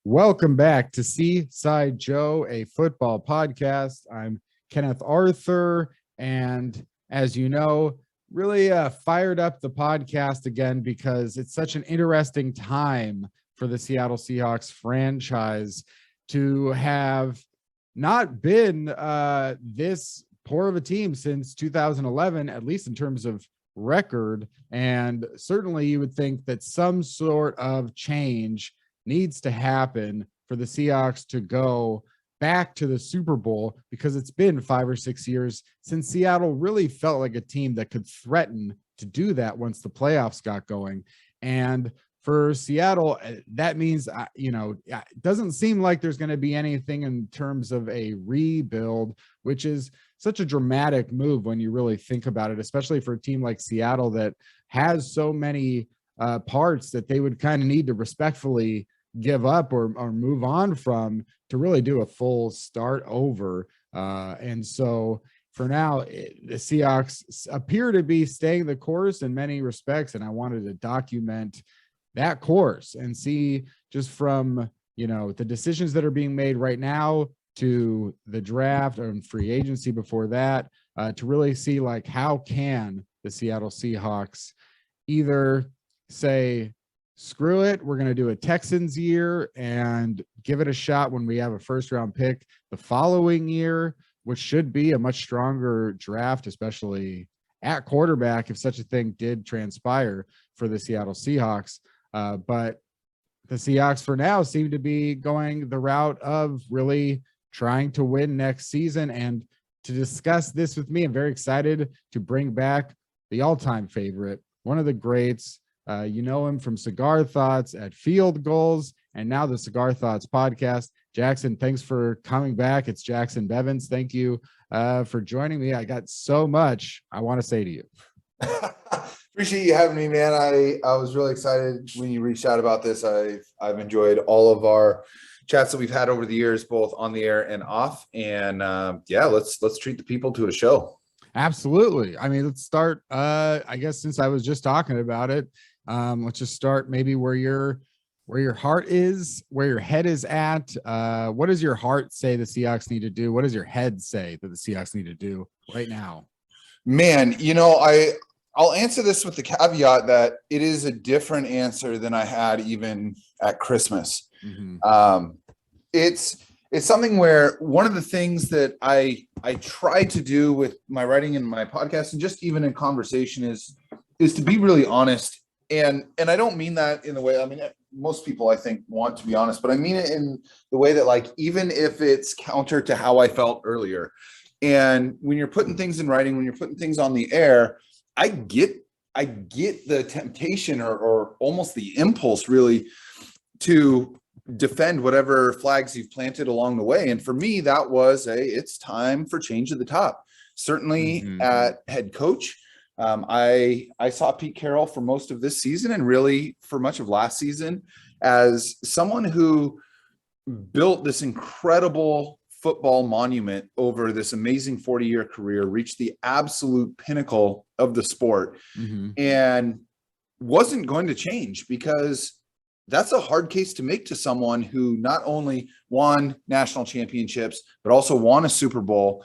Welcome back to Seaside Joe, a football podcast. I'm Kenneth Arthur, and as you know, really fired up the podcast again because it's such an interesting time for the Seattle Seahawks franchise to have not been this poor of a team since 2011, at least in terms of record. And certainly you would think that some sort of change needs to happen for the Seahawks to go back to the Super Bowl, because it's been 5 or 6 years since Seattle really felt like a team that could threaten to do that once the playoffs got going. And for Seattle, that means, it doesn't seem like there's going to be anything in terms of a rebuild, which is such a dramatic move when you really think about it, especially for a team like Seattle that has so many parts that they would kind of need to respectfully give up or move on from to really do a full start over. And so for now, the Seahawks appear to be staying the course in many respects. And I wanted to document that course and see, just from, the decisions that are being made right now to the draft and free agency before that, to really see like, how can the Seattle Seahawks either say, screw it, we're going to do a Texans year and give it a shot when we have a first round pick the following year, which should be a much stronger draft, especially at quarterback, if such a thing did transpire for the Seattle Seahawks. But the Seahawks for now seem to be going the route of really trying to win next season. And to discuss this with me, I'm very excited to bring back the all-time favorite, one of the greats. You know him from Cigar Thoughts at Field Goals and now the Cigar Thoughts podcast. Jackson, thanks for coming back. It's Jackson Bevins. Thank you for joining me. I got so much I want to say to you. Appreciate you having me, man. I was really excited when you reached out about this. I've enjoyed all of our chats that we've had over the years, both on the air and off. And let's treat the people to a show. Absolutely. I mean, let's start. I guess since I was just talking about it, let's just start maybe where your heart is, where your head is at. What does your heart say the Seahawks need to do? What does your head say that the Seahawks need to do right now? Man, I'll answer this with the caveat that it is a different answer than I had even at Christmas. Mm-hmm. It's something where one of the things that I try to do with my writing and my podcast, and just even in conversation, is to be really honest. And I don't mean that in the way, I mean, most people I think want to be honest, but I mean it in the way that, like, even if it's counter to how I felt earlier. And when you're putting things in writing, when you're putting things on the air, I get the temptation or almost the impulse really to defend whatever flags you've planted along the way. And for me, that was it's time for change at the top. Certainly at head coach. I saw Pete Carroll for most of this season and really for much of last season as someone who built this incredible football monument over this amazing 40-year career, reached the absolute pinnacle of the sport, and wasn't going to change, because that's a hard case to make to someone who not only won national championships, but also won a Super Bowl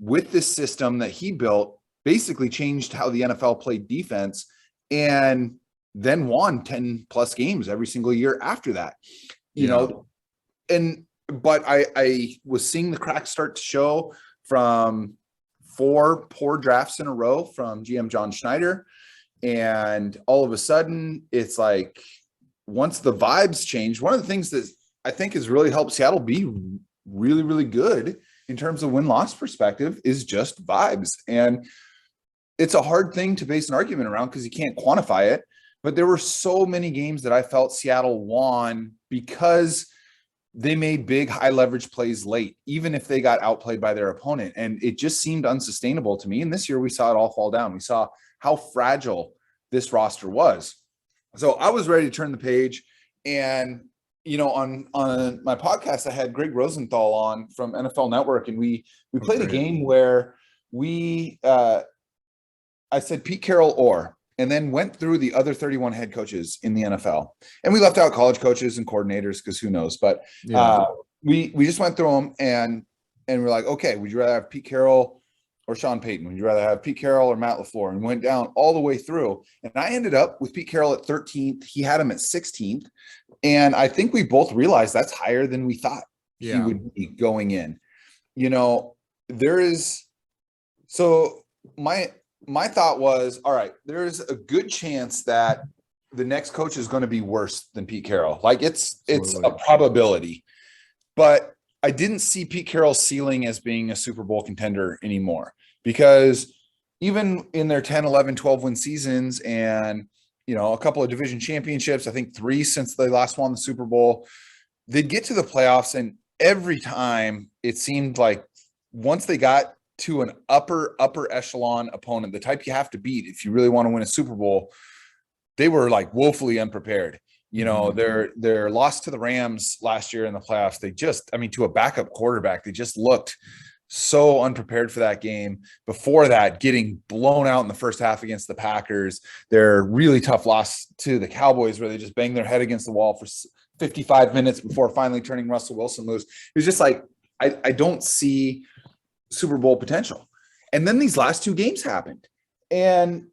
with this system that he built, basically changed how the NFL played defense, and then won 10 plus games every single year after that, but I was seeing the cracks start to show from 4 poor drafts in a row from GM John Schneider. And all of a sudden, it's like, once the vibes changed, one of the things that I think has really helped Seattle be really, really good in terms of win-loss perspective is just vibes. And it's a hard thing to base an argument around because you can't quantify it. But there were so many games that I felt Seattle won because they made big high leverage plays late, even if they got outplayed by their opponent. And it just seemed unsustainable to me. And this year we saw it all fall down. We saw how fragile this roster was. So I was ready to turn the page. And, on my podcast, I had Greg Rosenthal on from NFL Network. And we played a game where I said Pete Carroll and then went through the other 31 head coaches in the NFL. And we left out college coaches and coordinators because who knows. But we just went through them and we're like, okay, would you rather have Pete Carroll or Sean Payton? Would you rather have Pete Carroll or Matt LaFleur? And went down all the way through. And I ended up with Pete Carroll at 13th. He had him at 16th. And I think we both realized that's higher than we thought he would be going in. You know, so my thought was, all right, there's a good chance that the next coach is going to be worse than Pete Carroll. Like it's a probability, but I didn't see Pete Carroll's ceiling as being a Super Bowl contender anymore, because even in their 10, 11, 12 win seasons and, you know, a couple of division championships, I think 3 since they last won the Super Bowl, they'd get to the playoffs. And every time it seemed like once they got to an upper echelon opponent, the type you have to beat if you really want to win a Super Bowl, they were like woefully unprepared. You know, their loss to the Rams last year in the playoffs, to a backup quarterback, they just looked so unprepared for that game. Before that, getting blown out in the first half against the Packers, their really tough loss to the Cowboys where they just banged their head against the wall for 55 minutes before finally turning Russell Wilson loose. It was just like, I don't see Super Bowl potential. And then these last 2 games happened. And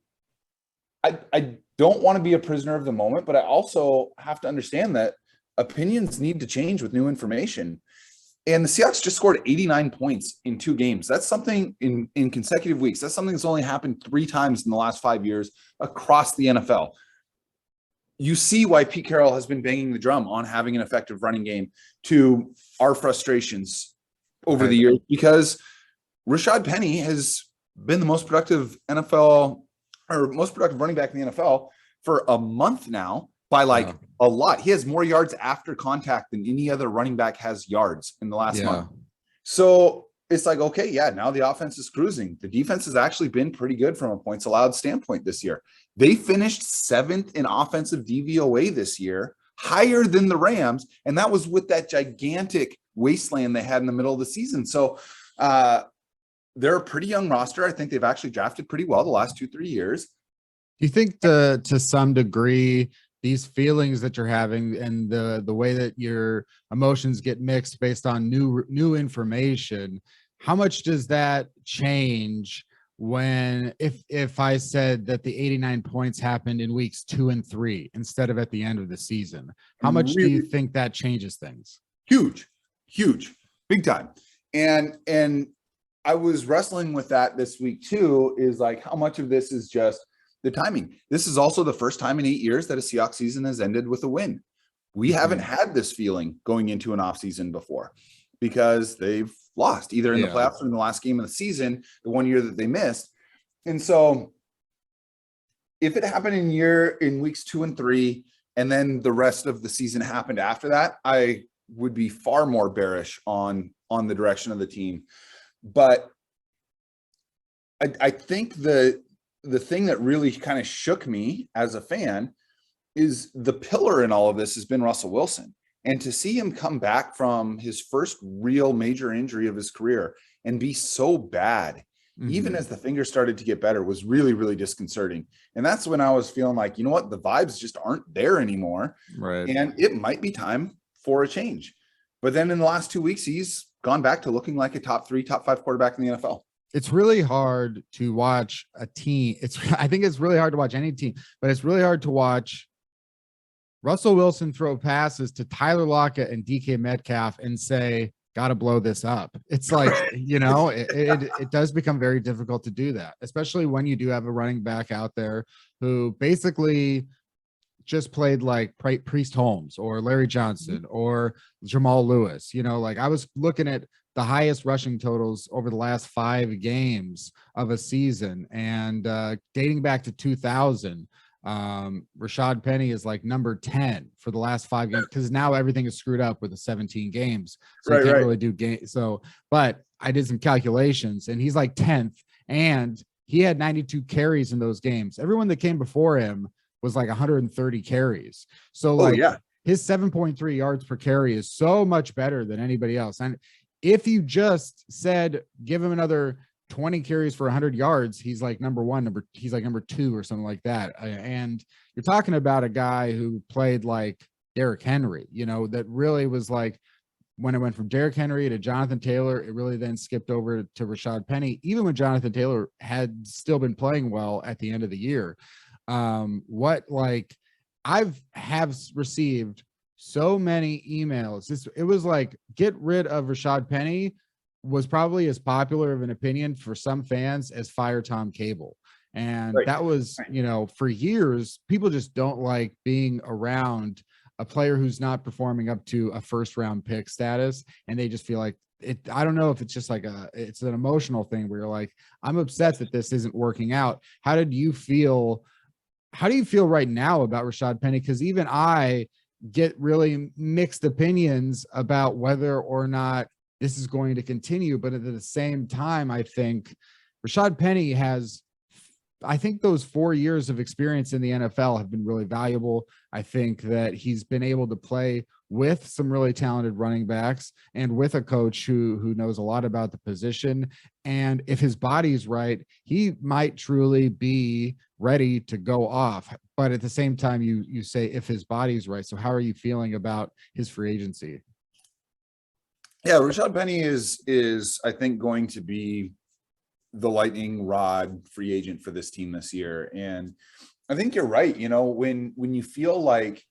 I don't want to be a prisoner of the moment, but I also have to understand that opinions need to change with new information. And the Seahawks just scored 89 points in 2 games. That's something in consecutive weeks. That's something that's only happened 3 times in the last 5 years across the NFL. You see why Pete Carroll has been banging the drum on having an effective running game to our frustrations over the years, because Rashad Penny has been the most productive running back in the NFL for a month now by a lot. He has more yards after contact than any other running back has yards in the last month. So it's like, okay, now the offense is cruising. The defense has actually been pretty good from a points allowed standpoint this year. They finished 7th in offensive DVOA this year, higher than the Rams. And that was with that gigantic wasteland they had in the middle of the season. So they're a pretty young roster. I think they've actually drafted pretty well the last 2-3 years. Do you think to some degree, these feelings that you're having and the way that your emotions get mixed based on new information, how much does that change when if I said that the 89 points happened in weeks 2 and 3 instead of at the end of the season? How much do you think that changes things? Huge, big time. And I was wrestling with that this week too, is like how much of this is just the timing. This is also the first time in 8 years that a Seahawks season has ended with a win. We haven't had this feeling going into an offseason before because they've lost either in the playoffs or in the last game of the season, the 1 year that they missed. And so if it happened in weeks 2 and 3, and then the rest of the season happened after that, I would be far more bearish on the direction of the team. But I think the thing that really kind of shook me as a fan is the pillar in all of this has been Russell Wilson. And to see him come back from his first real major injury of his career and be so bad, even as the fingers started to get better, was really, really disconcerting. And that's when I was feeling like, you know what, the vibes just aren't there anymore. Right. And it might be time for a change. But then in the last 2 weeks, he's gone back to looking like a top 3, top 5 quarterback in the NFL. It's really hard to watch a team. I think it's really hard to watch any team, but it's really hard to watch Russell Wilson throw passes to Tyler Lockett and DK Metcalf and say, got to blow this up. It's like, you know, it does become very difficult to do that, especially when you do have a running back out there who basically just played like Priest Holmes or Larry Johnson or Jamal Lewis. You know, like I was looking at the highest rushing totals over the last 5 games of a season, and dating back to 2000, Rashad Penny is like number 10 for the last 5 games, because now everything is screwed up with the 17 games. So you can't really do game. So, but I did some calculations and he's like 10th, and he had 92 carries in those games. Everyone that came before him was like 130 carries. So his 7.3 yards per carry is so much better than anybody else. And if you just said, give him another 20 carries for 100 yards, he's like number two or something like that. And you're talking about a guy who played like Derrick Henry, that really was like, when it went from Derrick Henry to Jonathan Taylor, it really then skipped over to Rashad Penny, even when Jonathan Taylor had still been playing well at the end of the year. I've received so many emails. It was like, get rid of Rashad Penny was probably as popular of an opinion for some fans as fire Tom Cable. And that was, for years, people just don't like being around a player who's not performing up to a first round pick status. And they just feel like it. I don't know if it's just like it's an emotional thing where you're like, I'm upset that this isn't working out. How do you feel right now about Rashad Penny? Because even I get really mixed opinions about whether or not this is going to continue. But at the same time, I think Rashad Penny I think those 4 years of experience in the NFL have been really valuable. I think that he's been able to play with some really talented running backs and with a coach who knows a lot about the position. And if his body's right, he might truly be ready to go off. But at the same time, you say if his body's right. So how are you feeling about his free agency? Yeah, Rashad Penny is I think going to be the lightning rod free agent for this team this year. And I think you're right. When you feel like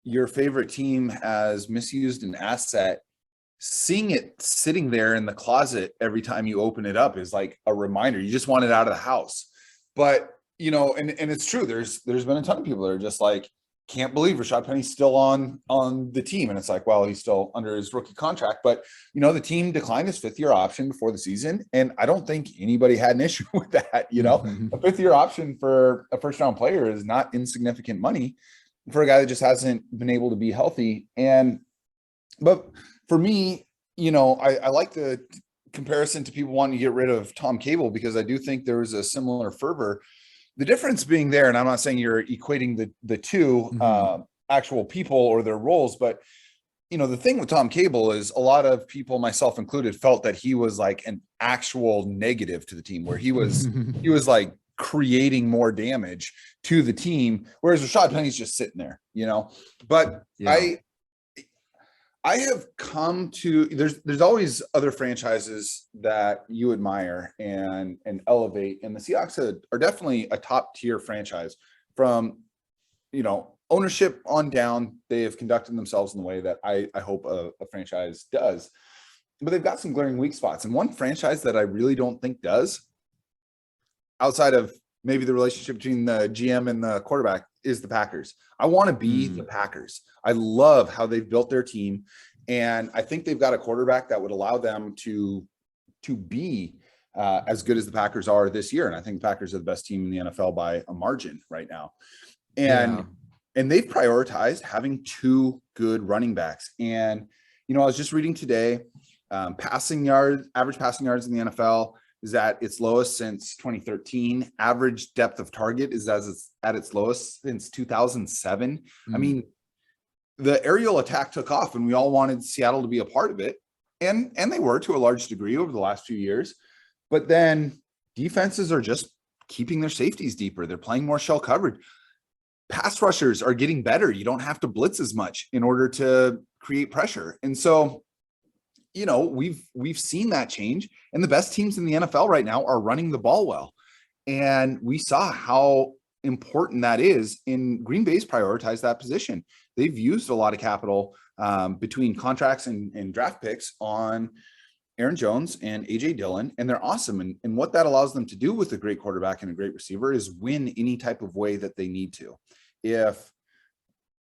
your favorite team has misused an asset, seeing it sitting there in the closet every time you open it up is like a reminder. You just want it out of the house. But, and it's true. There's been a ton of people that are just like, can't believe Rashad Penny's still on the team. And it's like, well, he's still under his rookie contract, but the team declined his 5th-year option before the season. And I don't think anybody had an issue with that. A 5th-year option for a first-round player is not insignificant money for a guy that just hasn't been able to be healthy. But for me, I like the comparison to people wanting to get rid of Tom Cable, because I do think there was a similar fervor. The difference being there, and I'm not saying you're equating the two actual people or their roles, but the thing with Tom Cable is a lot of people, myself included, felt that he was like an actual negative to the team, where he was like creating more damage to the team, whereas Rashad Penny's just sitting there, But yeah. I have come to, there's always other franchises that you admire and elevate. And the Seahawks are definitely a top tier franchise from, ownership on down. They have conducted themselves in the way that I hope a franchise does, but they've got some glaring weak spots. And one franchise that I really don't think does, outside of maybe the relationship between the GM and the quarterback, is the Packers. I want to be the Packers. I love how they've built their team. And I think they've got a quarterback that would allow them to be as good as the Packers are this year. And I think the Packers are the best team in the NFL by a margin right now. And they've prioritized having 2 good running backs. And, I was just reading today, average passing yards in the NFL is at its lowest since 2013. Average depth of target is at its lowest since 2007. I mean, the aerial attack took off, and we all wanted Seattle to be a part of it. And they were, to a large degree, over the last few years. But then defenses are just keeping their safeties deeper. They're playing more shell coverage. Pass rushers are getting better. You don't have to blitz as much in order to create pressure. And so, we've seen that change, and the best teams in the NFL right now are running the ball well. And we saw how important that is, in Green Bay's prioritized that position. They've used a lot of capital between contracts and draft picks on Aaron Jones and AJ Dillon, and they're awesome. And what that allows them to do with a great quarterback and a great receiver is win any type of way that they need to. If,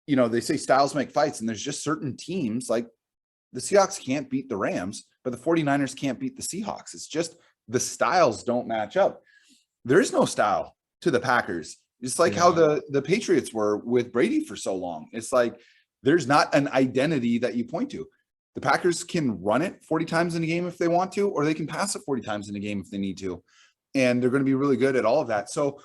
they say styles make fights, and there's just certain teams, like the Seahawks can't beat the Rams, but the 49ers can't beat the Seahawks. It's just the styles don't match up. There is no style to the Packers. It's like how the Patriots were with Brady for so long. It's like there's not an identity that you point to. The Packers can run it 40 times in a game if they want to, or they can pass it 40 times in a game if they need to. And they're going to be really good at all of that. So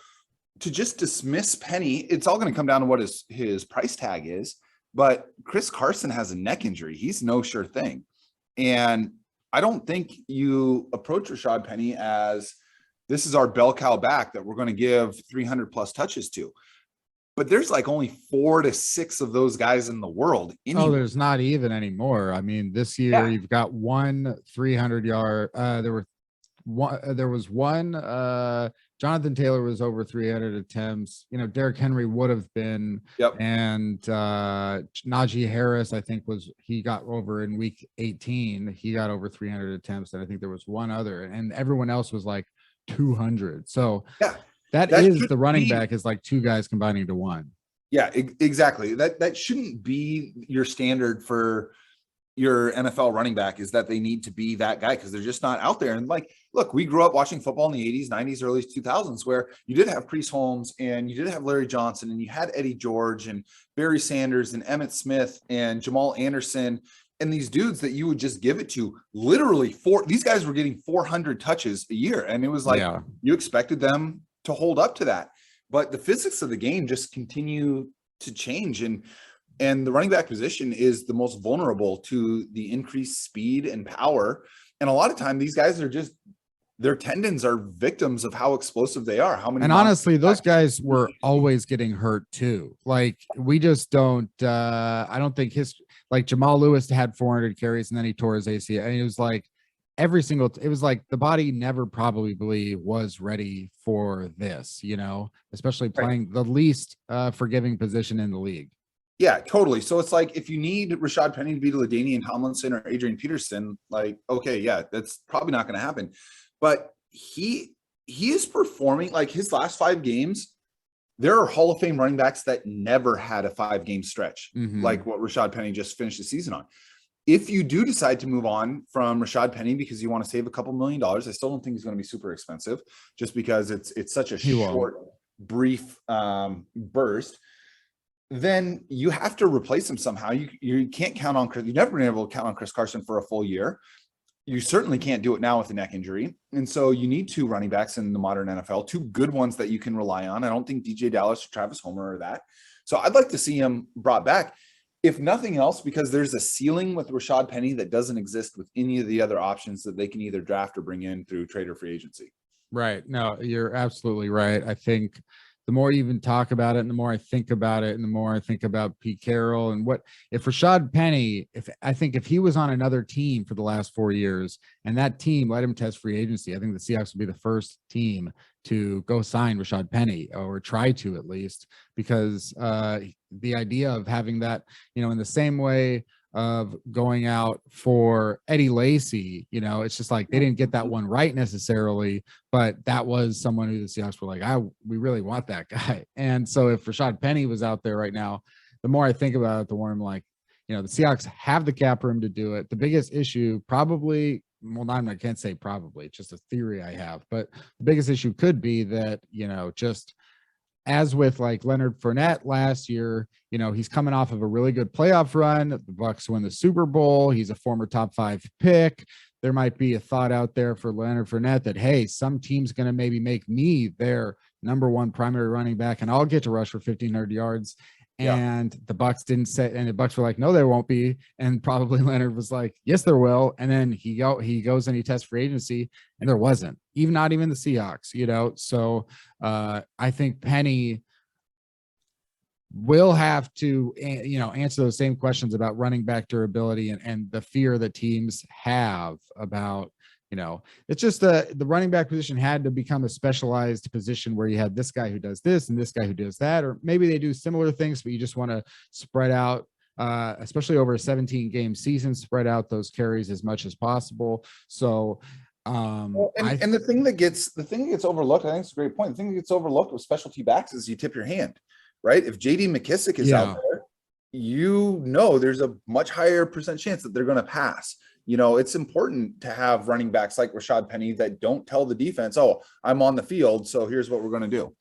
to just dismiss Penny, it's all going to come down to what his price tag is. But Chris Carson has a neck injury. He's no sure thing. And I don't think you approach Rashad Penny as this is our bell cow back that we're going to give 300 plus touches to. But there's like only 4 to 6 of those guys in the world. Anyway. Oh, there's not even anymore. I mean, this year you've got one 300-yard. There was one. Jonathan Taylor was over 300 attempts. Derrick Henry would have been. Yep. And Najee Harris, I think he got over in week 18. He got over 300 attempts, and I think there was one other, and everyone else was like 200. So yeah. That is the running back is like 2 guys combining to 1. Yeah, exactly. That shouldn't be your standard for your NFL running back, is that they need to be that guy, because they're just not out there. And like, look, we grew up watching football in the 80s, 90s, early 2000s, where you did have Priest Holmes and you did have Larry Johnson and you had Eddie George and Barry Sanders and Emmitt Smith and Jamal Anderson. And these dudes that you would just give it to, literally these guys were getting 400 touches a year. And it was like, you expected them to hold up to that, but the physics of the game just continue to change, and the running back position is the most vulnerable to the increased speed and power. And a lot of time these guys are just, their tendons are victims of how explosive they are. And honestly, those guys were always getting hurt too. Like, we just don't, I don't think like Jamal Lewis had 400 carries and then he tore his ACL, and it was like, it was like the body never probably was ready for this, especially playing the least forgiving position in the league. Yeah, totally. So it's like, if you need Rashad Penny to be LaDainian Tomlinson or Adrian Peterson, like, okay, yeah, that's probably not going to happen. But he is performing like his last 5 games. There are Hall of Fame running backs that never had a 5-game stretch, like what Rashad Penny just finished the season on. If you do decide to move on from Rashad Penny because you want to save a couple $1 million, I still don't think he's going to be super expensive, just because it's such a short, brief burst. Then you have to replace him somehow. You can't count on Chris. You've never been able to count on Chris Carson for a full year. You certainly can't do it now with a neck injury. And so you need 2 running backs in the modern NFL, 2 good ones that you can rely on. I don't think DJ Dallas or Travis Homer are that. So I'd like to see him brought back, if nothing else, because there's a ceiling with Rashad Penny that doesn't exist with any of the other options that they can either draft or bring in through trade or free agency. Right. No, you're absolutely right. I think the more you even talk about it, and the more I think about it, and the more I think about Pete Carroll and what if Rashad Penny, if he was on another team for the last 4 years and that team let him test free agency, I think the Seahawks would be the first team to go sign Rashad Penny, or try to, at least, because the idea of having that, in the same way of going out for Eddie Lacy, it's just like they didn't get that one right necessarily, but that was someone who the Seahawks were like, we really want that guy. And so if Rashad Penny was out there right now, the more I think about it, the more I'm like, the Seahawks have the cap room to do it. The biggest issue probably, I can't say probably, it's just a theory I have, but the biggest issue could be that, just as with like Leonard Fournette last year, he's coming off of a really good playoff run. The Bucs win the Super Bowl. He's a former top 5 pick. There might be a thought out there for Leonard Fournette that, hey, some team's going to maybe make me their number 1 primary running back, and I'll get to rush for 1,500 yards. And the Bucs didn't say, and the Bucs were like, no, there won't be. And probably Leonard was like, yes, there will. And then he goes and he tests free agency, and there wasn't, not even the Seahawks, So I think Penny will have to, answer those same questions about running back durability and the fear that teams have about, it's just the running back position had to become a specialized position where you had this guy who does this and this guy who does that, or maybe they do similar things, but you just want to spread out, especially over a 17-game season, spread out those carries as much as possible. So, and the thing that gets overlooked, I think it's a great point. The thing that gets overlooked with specialty backs is you tip your hand, right? If JD McKissick is out there, there's a much higher percent chance that they're going to pass. It's important to have running backs like Rashad Penny that don't tell the defense, oh, I'm on the field, so here's what we're going to do.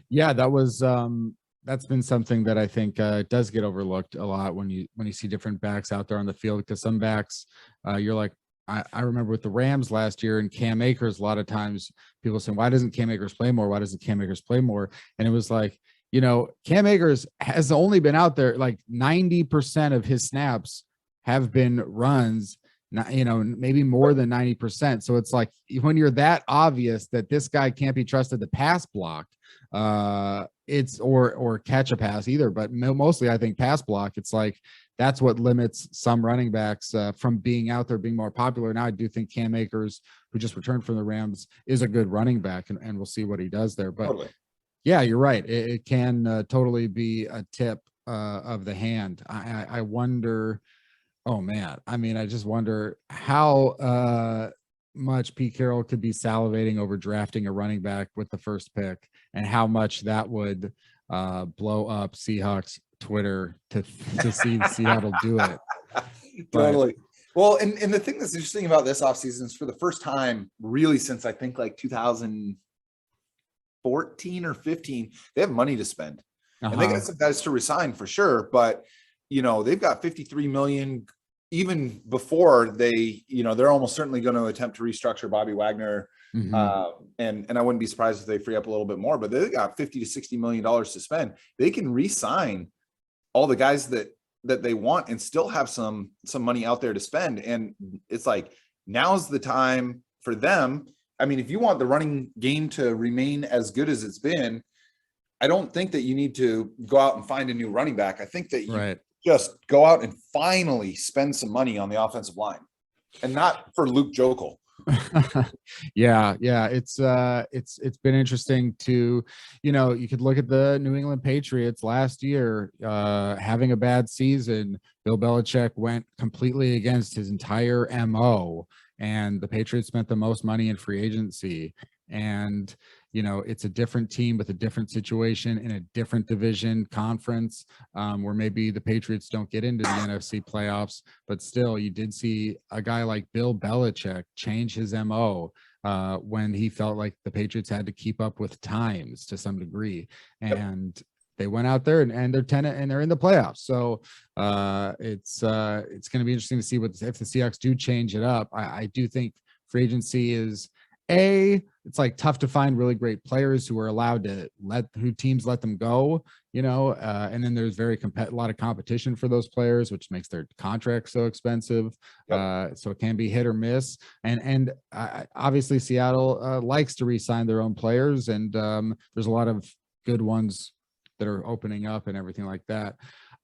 Yeah, that's been something that I think does get overlooked a lot when you see different backs out there on the field, because some backs you're like, I remember with the Rams last year and Cam Akers, a lot of times people saying, why doesn't Cam Akers play more? Why doesn't Cam Akers play more? And it was like, Cam Akers has only been out there, like 90% of his snaps have been runs not, maybe more than 90%. So it's like when you're that obvious that this guy can't be trusted to pass block, it's or catch a pass either, but mostly I think pass block. It's like that's what limits some running backs from being out there, being more popular. Now I do think Cam Akers, who just returned from the Rams, is a good running back, and we'll see what he does there. But Totally. yeah, you're right. It can totally be a tip of the hand. I wonder. Oh man, I mean, I just wonder how much Pete Carroll could be salivating over drafting a running back with the first pick, and how much that would blow up Seahawks Twitter to see Seattle do it. Totally. Well, and the thing that's interesting about this offseason is for the first time, really, since I think like 2014 or 15, they have money to spend. And they got some guys to resign for sure, but they've got $53 million even before they're almost certainly going to attempt to restructure Bobby Wagner. And I wouldn't be surprised if they free up a little bit more, but they got $50 to $60 million to spend. They can re-sign all the guys that they want and still have some money out there to spend. And it's like, now's the time for them. I mean, if you want the running game to remain as good as it's been, I don't think that you need to go out and find a new running back. I think that you just go out and finally spend some money on the offensive line, and not for Luke Jokel. Yeah. It's been interesting to, you could look at the New England Patriots last year, having a bad season. Bill Belichick went completely against his entire MO, and the Patriots spent the most money in free agency. And it's a different team with a different situation in a different division conference, where maybe the Patriots don't get into the NFC playoffs, but still you did see a guy like Bill Belichick change his MO when he felt like the Patriots had to keep up with times to some degree. And they went out there and they're 10 and they're in the playoffs. So it's going to be interesting to see if the Seahawks do change it up. I do think free agency is it's like tough to find really great players who are allowed to teams let them go, and then there's a lot of competition for those players, which makes their contracts so expensive. So it can be hit or miss. And obviously Seattle likes to re-sign their own players, and there's a lot of good ones that are opening up and everything like that.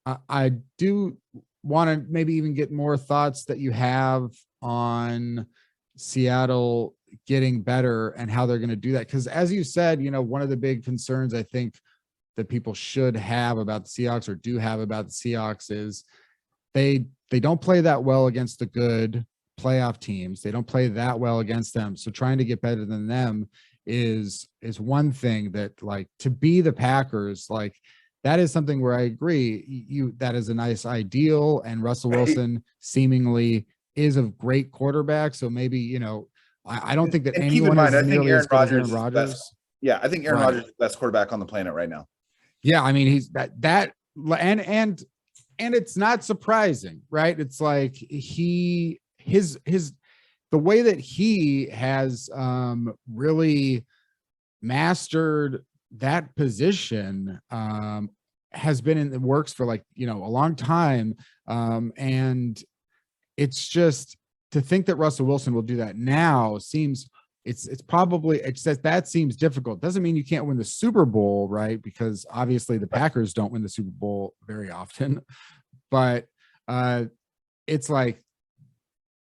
I do want to maybe even get more thoughts that you have on Seattle getting better and how they're going to do that. Because as you said, one of the big concerns I think that people should have about the Seahawks, or do have about the Seahawks, is they don't play that well against the good playoff teams. They don't play that well against them. So trying to get better than them is one thing. That, like, to be the Packers, like, that is something where I agree, that is a nice ideal, and Russell Wilson seemingly is a great quarterback. So maybe, I don't think that anyone is nearly as good as Aaron Rodgers. Yeah, I think Aaron Rodgers is the best quarterback on the planet right now. Yeah, I mean, he's that and it's not surprising, right? It's like the way that he has really mastered that position has been in the works for a long time, and it's just, to think that Russell Wilson will do that now seems that seems difficult. Doesn't mean you can't win the Super Bowl, right? Because obviously the Packers don't win the Super Bowl very often, but it's like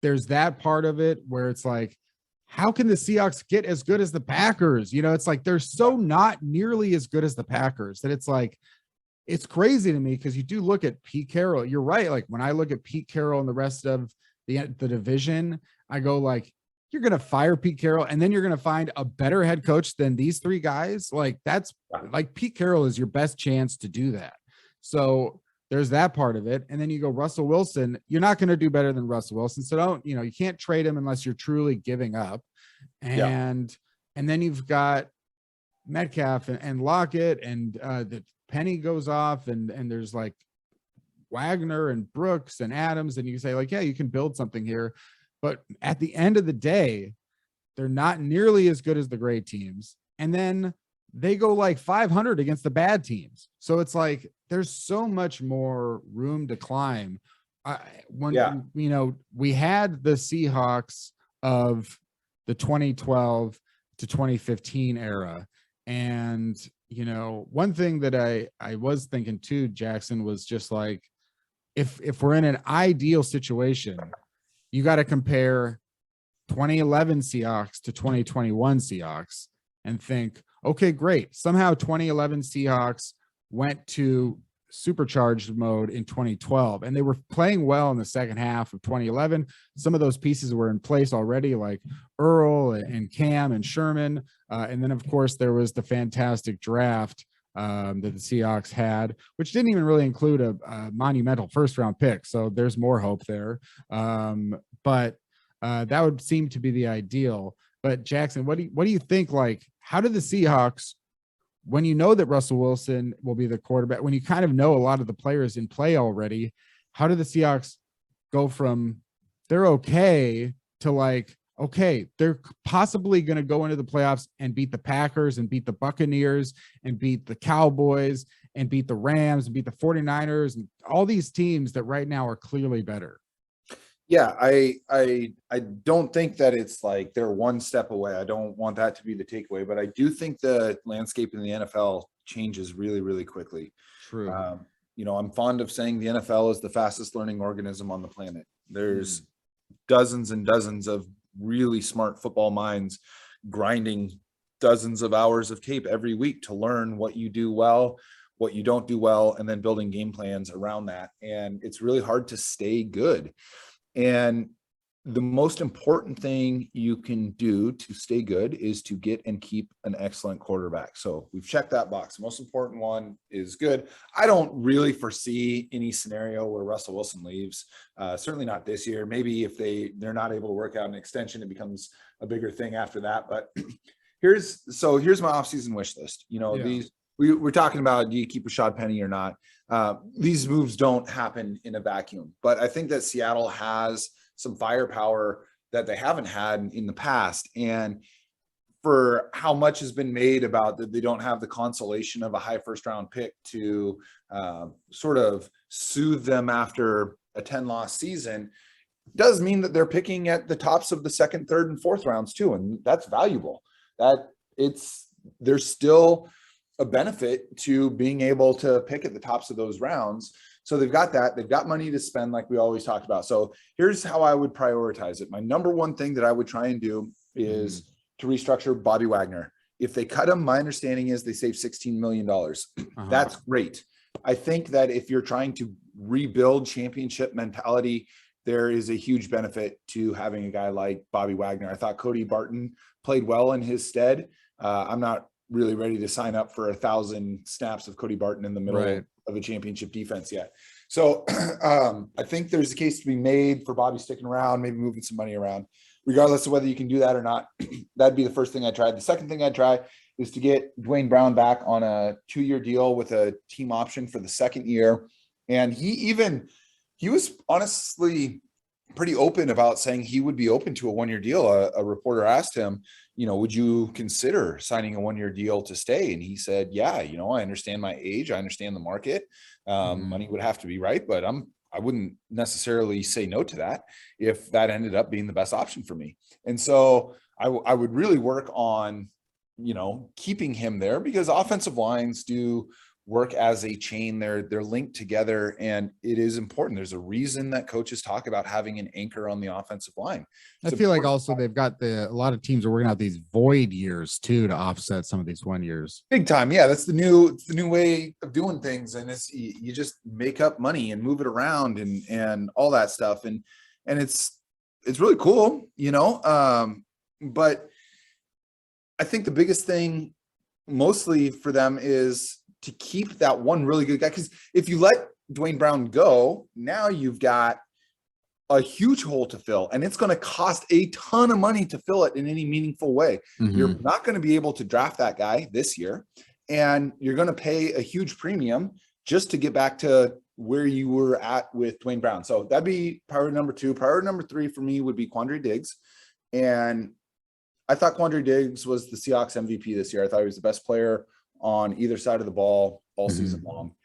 there's that part of it where it's like, how can the Seahawks get as good as the Packers? It's like they're so not nearly as good as the Packers that it's like, it's crazy to me, because you do look at Pete Carroll. You're right. Like, when I look at Pete Carroll and the rest of the division, I go like, you're going to fire Pete Carroll and then you're going to find a better head coach than these three guys. Like, that's like, Pete Carroll is your best chance to do that. So there's that part of it. And then you go Russell Wilson, you're not going to do better than Russell Wilson. So you can't trade him unless you're truly giving up. And then you've got Metcalf and Lockett, and the Penny goes off, and there's like Wagner and Brooks and Adams, and you can say like, yeah, you can build something here. But at the end of the day, they're not nearly as good as the great teams. And then they go like 500 against the bad teams. So it's like, there's so much more room to climb. We had the Seahawks of the 2012 to 2015 era. And, one thing that I was thinking too, Jackson, was just like, if we're in an ideal situation, you got to compare 2011 Seahawks to 2021 Seahawks and think, okay, great. Somehow 2011 Seahawks went to supercharged mode in 2012, and they were playing well in the second half of 2011. Some of those pieces were in place already, like Earl and Cam and Sherman. And then, of course, there was the fantastic draft that the Seahawks had, which didn't even really include a monumental first-round pick. So there's more hope there. But that would seem to be the ideal. But Jackson, what do you think? Like, how do the Seahawks, when you know that Russell Wilson will be the quarterback, when you kind of know a lot of the players in play already, how do the Seahawks go from they're okay to like, okay, they're possibly going to go into the playoffs and beat the Packers and beat the Buccaneers and beat the Cowboys and beat the Rams and beat the 49ers and all these teams that right now are clearly better? Yeah, I don't think that it's like they're one step away. I don't want that to be the takeaway, but I do think the landscape in the NFL changes really, really quickly. True. I'm fond of saying the NFL is the fastest learning organism on the planet. There's dozens and dozens of really smart football minds grinding dozens of hours of tape every week to learn what you do well, what you don't do well, and then building game plans around that. And it's really hard to stay good. And the most important thing you can do to stay good is to get and keep an excellent quarterback. So we've checked that box. The most important one is good. I don't really foresee any scenario where Russell Wilson leaves. Certainly not this year. Maybe if they're not able to work out an extension, it becomes a bigger thing after that. But here's my offseason wish list. These we're talking about, do you keep Rashad Penny or not? These moves don't happen in a vacuum, but I think that Seattle has some firepower that they haven't had in the past. And for how much has been made about that they don't have the consolation of a high first round pick to sort of soothe them after a 10-loss season, does mean that they're picking at the tops of the second, third, and fourth rounds too. And that's valuable. There's still a benefit to being able to pick at the tops of those rounds. So they've got that. They've got money to spend, like we always talked about. So here's how I would prioritize it. My number one thing that I would try and do is to restructure Bobby Wagner. If they cut him, my understanding is they save $16 million. That's great. I think that if you're trying to rebuild championship mentality, there is a huge benefit to having a guy like Bobby Wagner. I thought Cody Barton played well in his stead. I'm not really ready to sign up for 1,000 snaps of Cody Barton in the middle of a championship defense yet. So I think there's a case to be made for Bobby sticking around, maybe moving some money around, regardless of whether you can do that or not. That'd be the first thing I tried. The second thing I'd try is to get Dwayne Brown back on a 2-year deal with a team option for the second year. And he was honestly pretty open about saying he would be open to a 1-year deal. A reporter asked him, would you consider signing a 1-year deal to stay? And he said, yeah, I understand my age. I understand the market. Money would have to be right, but I wouldn't necessarily say no to that if that ended up being the best option for me. And so I would really work on, keeping him there, because offensive lines do work as a chain. They're linked together, and it is important. There's a reason that coaches talk about having an anchor on the offensive line. I feel like also they've got a lot of teams are working out these void years too to offset some of these 1 years. Big time. Yeah. That's the new way of doing things. And you just make up money and move it around and all that stuff. And it's really cool, but I think the biggest thing mostly for them is to keep that one really good guy. Because if you let Dwayne Brown go, now you've got a huge hole to fill, and it's going to cost a ton of money to fill it in any meaningful way. You're not going to be able to draft that guy this year, and you're going to pay a huge premium just to get back to where you were at with Dwayne Brown. So that'd be priority number 2. Priority number 3 for me would be Quandary Diggs. And I thought Quandary Diggs was the Seahawks MVP this year. I thought he was the best player on either side of the ball all season long.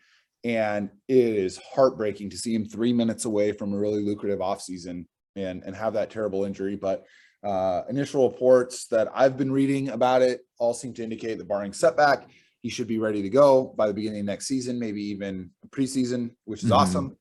And it is heartbreaking to see him 3 minutes away from a really lucrative offseason and have that terrible injury. But initial reports that I've been reading about it all seem to indicate that barring setback, he should be ready to go by the beginning of next season, maybe even preseason, which is awesome.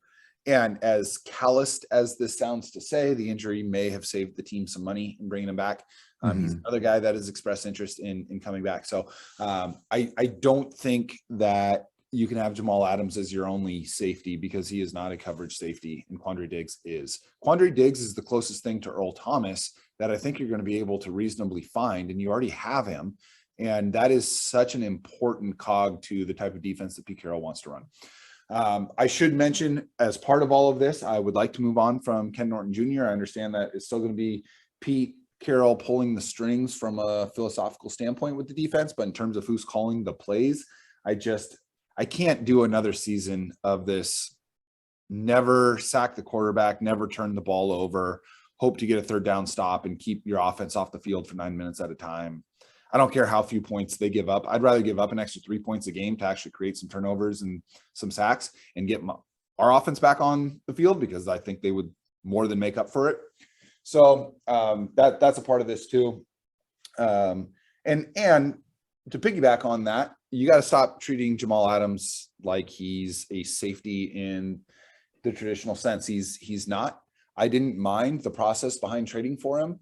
And as calloused as this sounds to say, the injury may have saved the team some money in bringing him back. He's another guy that has expressed interest in coming back. So I don't think that you can have Jamal Adams as your only safety, because he is not a coverage safety, and Quandary Diggs is. Quandary Diggs is the closest thing to Earl Thomas that I think you're going to be able to reasonably find, and you already have him. And that is such an important cog to the type of defense that Pete Carroll wants to run. I should mention, as part of all of this, I would like to move on from Ken Norton Jr. I understand that it's still going to be Pete Carroll pulling the strings from a philosophical standpoint with the defense, but in terms of who's calling the plays, I can't do another season of this. Never sack the quarterback, never turn the ball over, hope to get a third down stop and keep your offense off the field for 9 minutes at a time. I don't care how few points they give up. I'd rather give up an extra 3 points a game to actually create some turnovers and some sacks and get our offense back on the field, because I think they would more than make up for it. So that's a part of this too. And to piggyback on that, you got to stop treating Jamal Adams like he's a safety in the traditional sense. He's not. I didn't mind the process behind trading for him.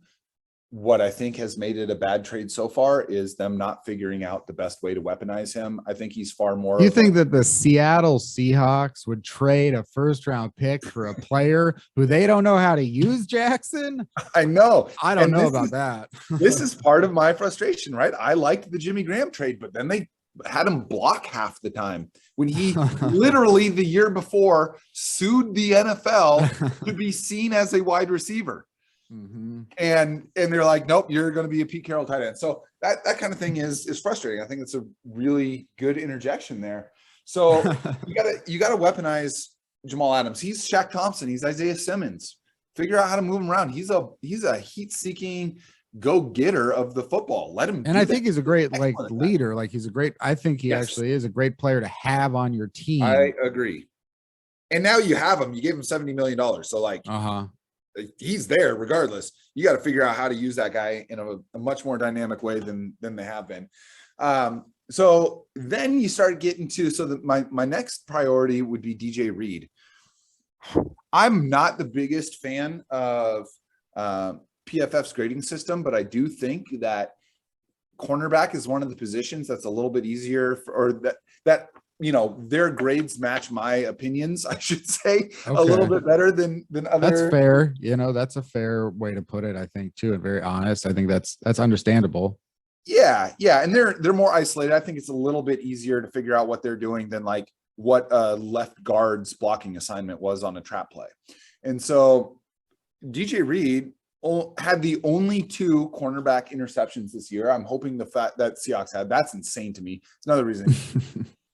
What I think has made it a bad trade so far is them not figuring out the best way to weaponize him. I think he's far more. You think that the Seattle Seahawks would trade a first-round pick for a player who they don't know how to use, Jackson? I know. I don't know about that. This is part of my frustration, right? I liked the Jimmy Graham trade, but then they had him block half the time when he literally the year before sued the NFL to be seen as a wide receiver. And they're like, nope, you're going to be a Pete Carroll tight end. So that kind of thing is frustrating. I think it's a really good interjection there. So you gotta weaponize Jamal Adams. He's Shaq Thompson. He's Isaiah Simmons. Figure out how to move him around. He's a heat-seeking go-getter of the football. Let him. And I think he's a great leader. Like I think he actually is a great player to have on your team. I agree. And now you have him. You gave him $70 million. So he's there regardless. You got to figure out how to use that guy in a much more dynamic way than they have been. So then you start getting to, my next priority would be DJ Reed. I'm not the biggest fan of PFF's grading system, but I do think that cornerback is one of the positions that's a little bit easier that their grades match my opinions, I should say, a little bit better than other. That's fair. That's a fair way to put it, I think, too, and very honest. I think that's understandable. Yeah. And they're more isolated. I think it's a little bit easier to figure out what they're doing than like what a left guard's blocking assignment was on a trap play. And so DJ Reed had the only 2 cornerback interceptions this year. I'm hoping the fact that Seahawks had, that's insane to me. It's another reason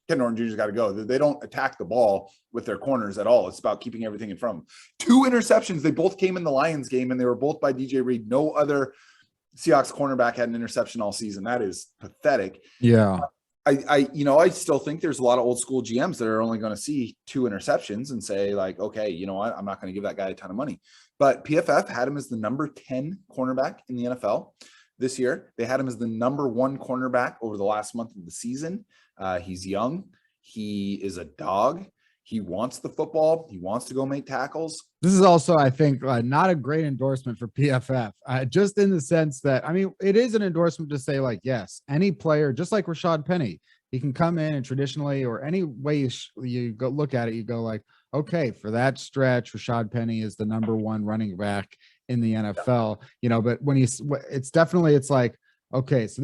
Ken Norton Jr.'s got to go. They don't attack the ball with their corners at all. It's about keeping everything in front of them. 2 interceptions. They both came in the Lions game, and they were both by DJ Reed. No other Seahawks cornerback had an interception all season. That is pathetic. Yeah. I still think there's a lot of old school GMs that are only going to see 2 interceptions and say like, okay, you know what? I'm not going to give that guy a ton of money. But PFF had him as the number 10 cornerback in the NFL this year. They had him as the number 1 cornerback over the last month of the season. He's young. He is a dog. He wants the football. He wants to go make tackles. This is also, I think, not a great endorsement for PFF, just in the sense that, it is an endorsement to say, like, yes, any player, just like Rashad Penny, he can come in and traditionally, or any way you go look at it, you go like, okay, for that stretch, Rashad Penny is the number 1 running back in the NFL, but when it's like, okay, so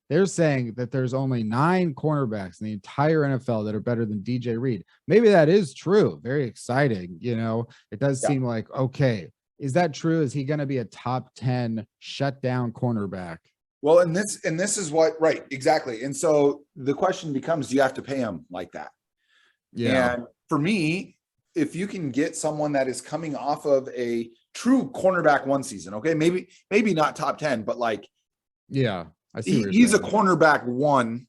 they're saying that there's only 9 cornerbacks in the entire NFL that are better than DJ Reed. Maybe that is true. Very exciting. It does seem like, okay, is that true? Is he going to be a top 10 shutdown cornerback? Well, and this is what, right, exactly. And so the question becomes, do you have to pay him like that? Yeah. And for me, if you can get someone that is coming off of a true cornerback 1 season, okay, maybe not top 10, but like, yeah, I see. He's a cornerback 1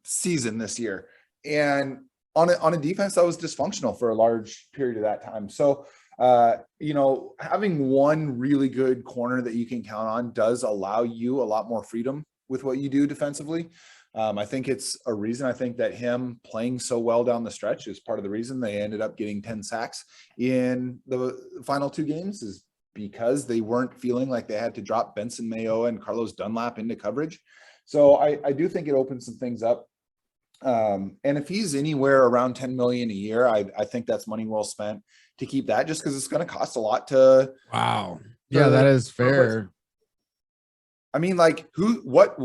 season this year. And on a defense that was dysfunctional for a large period of that time. So, having one really good corner that you can count on does allow you a lot more freedom with what you do defensively. I think it's a reason. I think that him playing so well down the stretch is part of the reason they ended up getting 10 sacks in the final 2 games, is because they weren't feeling like they had to drop Benson Mayo and Carlos Dunlap into coverage. So I do think it opens some things up. And if he's anywhere around 10 million a year, I think that's money well spent to keep that, just because it's going to cost a lot to. Wow. Yeah, that is fair. I mean, like what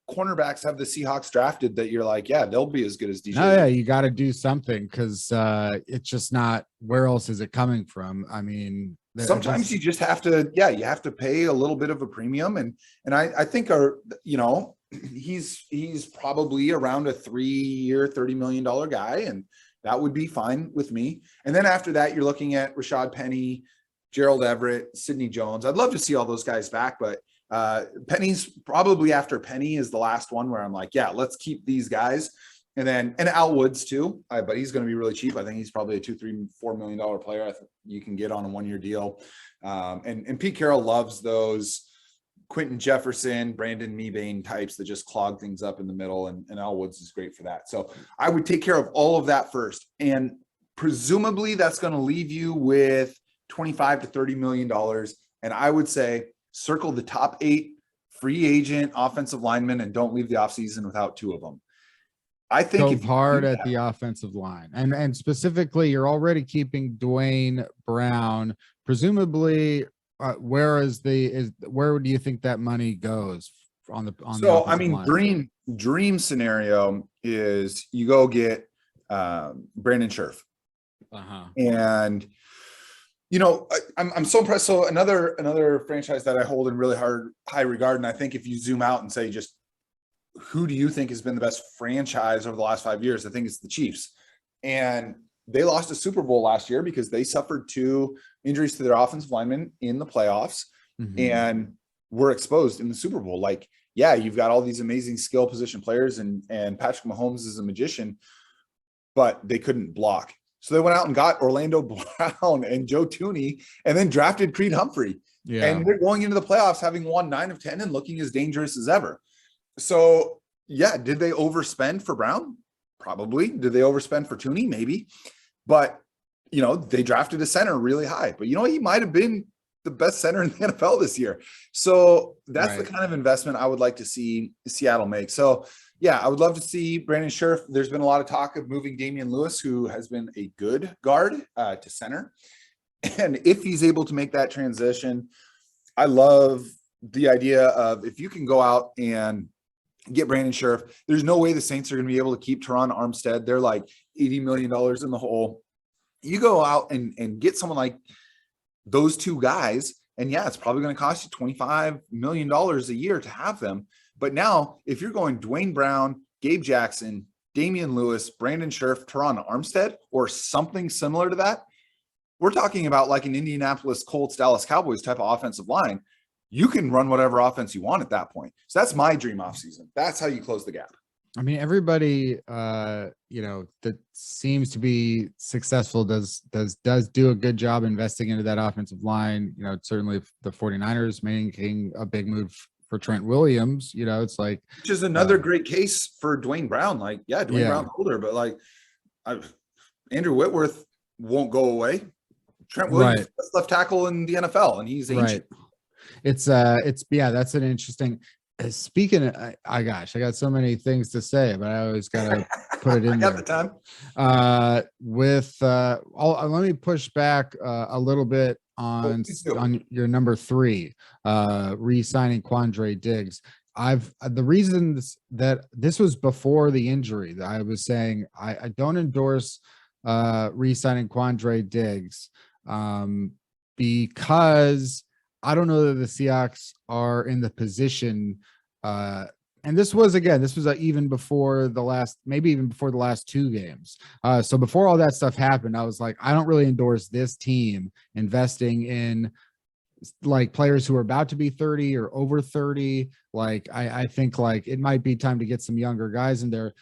cornerbacks have the Seahawks drafted that you're like, yeah, they'll be as good as DJ? No, yeah, you got to do something, because it's just not, where else is it coming from? I mean, sometimes you just have to, you have to pay a little bit of a premium. And I think he's probably around a 3-year, $30 million guy. And that would be fine with me. And then after that, you're looking at Rashad Penny, Gerald Everett, Sidney Jones. I'd love to see all those guys back, but Penny's probably, after Penny, is the last one where I'm like, yeah, let's keep these guys. And Al Woods too, but he's going to be really cheap. I think he's probably a $2, $3, $4 million player. I think you can get on a 1-year deal. And Pete Carroll loves those Quentin Jefferson, Brandon Mebane types that just clog things up in the middle. And Al Woods is great for that. So I would take care of all of that first. And presumably that's going to leave you with $25 to $30 million. And I would say circle the top 8 free agent offensive linemen and don't leave the offseason without 2 of them. I think go hard at the offensive line, and specifically, you're already keeping Dwayne Brown. Presumably, where do you think that money goes on the? So I mean, line? dream scenario is you go get Brandon Scherf, and I'm so impressed. So another franchise that I hold in really high regard, and I think if you zoom out and say just, who do you think has been the best franchise over the last 5 years? I think it's the Chiefs. And they lost a Super Bowl last year because they suffered 2 injuries to their offensive linemen in the playoffs and were exposed in the Super Bowl. Like, yeah, you've got all these amazing skill position players and Patrick Mahomes is a magician, but they couldn't block. So they went out and got Orlando Brown and Joe Thuney and then drafted Creed Humphrey. Yeah. And they're going into the playoffs having won 9 of 10 and looking as dangerous as ever. So, yeah, did they overspend for Brown? Probably. Did they overspend for Thuney? Maybe. But, they drafted a center really high. But, he might have been the best center in the NFL this year. So that's the kind of investment I would like to see Seattle make. So, yeah, I would love to see Brandon Scherf. There's been a lot of talk of moving Damien Lewis, who has been a good guard, to center. And if he's able to make that transition, I love the idea of, if you can go out and get Brandon Scherf, there's no way the Saints are going to be able to keep Teron Armstead. They're like $80 million in the hole. You go out and get someone like those 2 guys, and yeah, it's probably going to cost you $25 million a year to have them. But now, if you're going Dwayne Brown, Gabe Jackson, Damian Lewis, Brandon Scherf, Teron Armstead, or something similar to that, we're talking about like an Indianapolis Colts, Dallas Cowboys type of offensive line. You can run whatever offense you want at that point. So that's my dream offseason. That's how you close the gap. I mean, everybody, that seems to be successful does do a good job investing into that offensive line. Certainly the 49ers making a big move for Trent Williams. It's like, which is another great case for Dwayne Brown. Like, Dwayne Brown's older, but like, Andrew Whitworth won't go away. Trent Williams, best left tackle in the NFL, and he's ancient. It's that's an interesting. Speaking of, I got so many things to say, but I always gotta put it in. I got the time. Let me push back a little bit on your number 3, re-signing Quandary Diggs. The reasons that this was before the injury that I was saying I don't endorse re-signing Quandary Diggs because I don't know that the Seahawks are in the position, and this was even before the last, maybe even before the last 2 games. So before all that stuff happened, I was like, I don't really endorse this team investing in like players who are about to be 30 or over 30. Like, I think like it might be time to get some younger guys in there.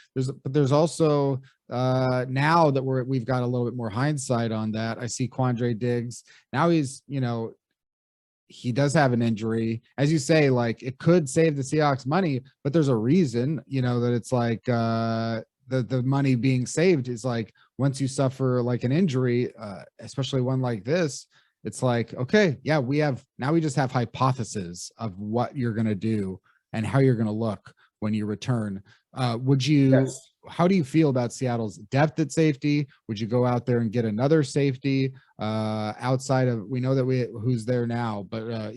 There's also now that we've got a little bit more hindsight on that, I see Quandary Diggs. Now he's, he does have an injury. As you say, like it could save the Seahawks money, but there's a reason, that it's like the money being saved is like once you suffer like an injury, especially one like this, it's like, okay, yeah, we just have hypotheses of what you're going to do and how you're going to look when you return. Yes. How do you feel about Seattle's depth at safety? Would you go out there and get another safety outside of, we know that who's there now, but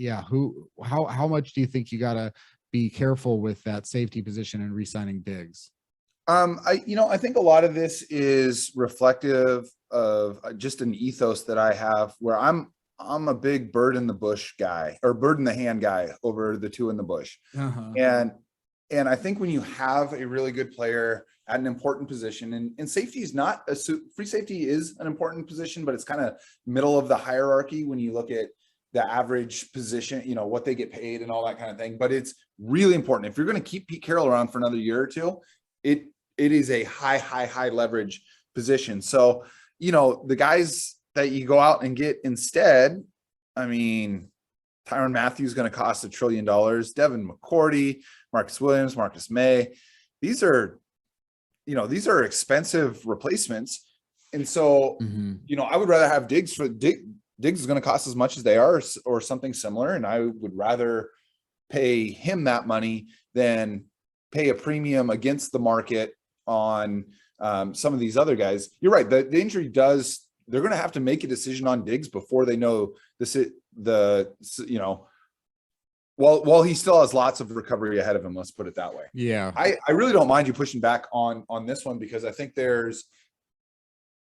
how much do you think you got to be careful with that safety position and re-signing Diggs? I think a lot of this is reflective of just an ethos that I have where I'm a big bird in the bush guy, or bird in the hand guy over the two in the bush. Uh-huh. And I think when you have a really good player at an important position, and safety is not free safety is an important position, but it's kind of middle of the hierarchy when you look at the average position, what they get paid and all that kind of thing. But it's really important. If you're going to keep Pete Carroll around for another year or two, it is a high leverage position. So, the guys that you go out and get instead, I mean, Tyrann Mathieu is going to cost $1 trillion. Devin McCourty, Marcus Williams, Marcus May. These are expensive replacements. And so, I would rather have Diggs Diggs is going to cost as much as they are or something similar. And I would rather pay him that money than pay a premium against the market on some of these other guys. You're right. The injury they're going to have to make a decision on Diggs before they know while he still has lots of recovery ahead of him, let's put it that way. Yeah. I really don't mind you pushing back on this one, because I think there's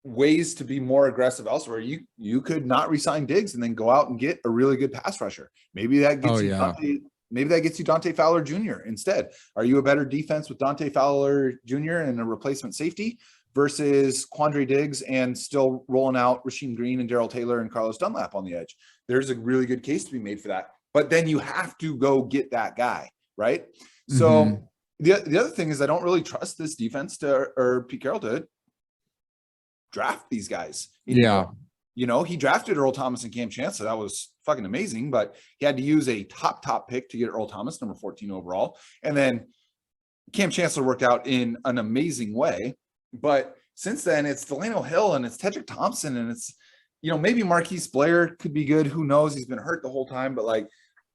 ways to be more aggressive elsewhere. You could not re-sign Diggs and then go out and get a really good pass rusher. Maybe that gets you Dante Fowler Jr. instead. Are you a better defense with Dante Fowler Jr. and a replacement safety versus Quandary Diggs and still rolling out Rasheem Green and Darrell Taylor and Carlos Dunlap on the edge? There's a really good case to be made for that. But then you have to go get that guy, right? So the other thing is I don't really trust this defense or Pete Carroll to draft these guys anymore. He drafted Earl Thomas and Cam Chancellor. That was fucking amazing, but he had to use a top pick to get Earl Thomas, number 14 overall. And then Cam Chancellor worked out in an amazing way. But since then, it's Delano Hill and it's Tedrick Thompson and it's, maybe Marquise Blair could be good. Who knows? He's been hurt the whole time, but like,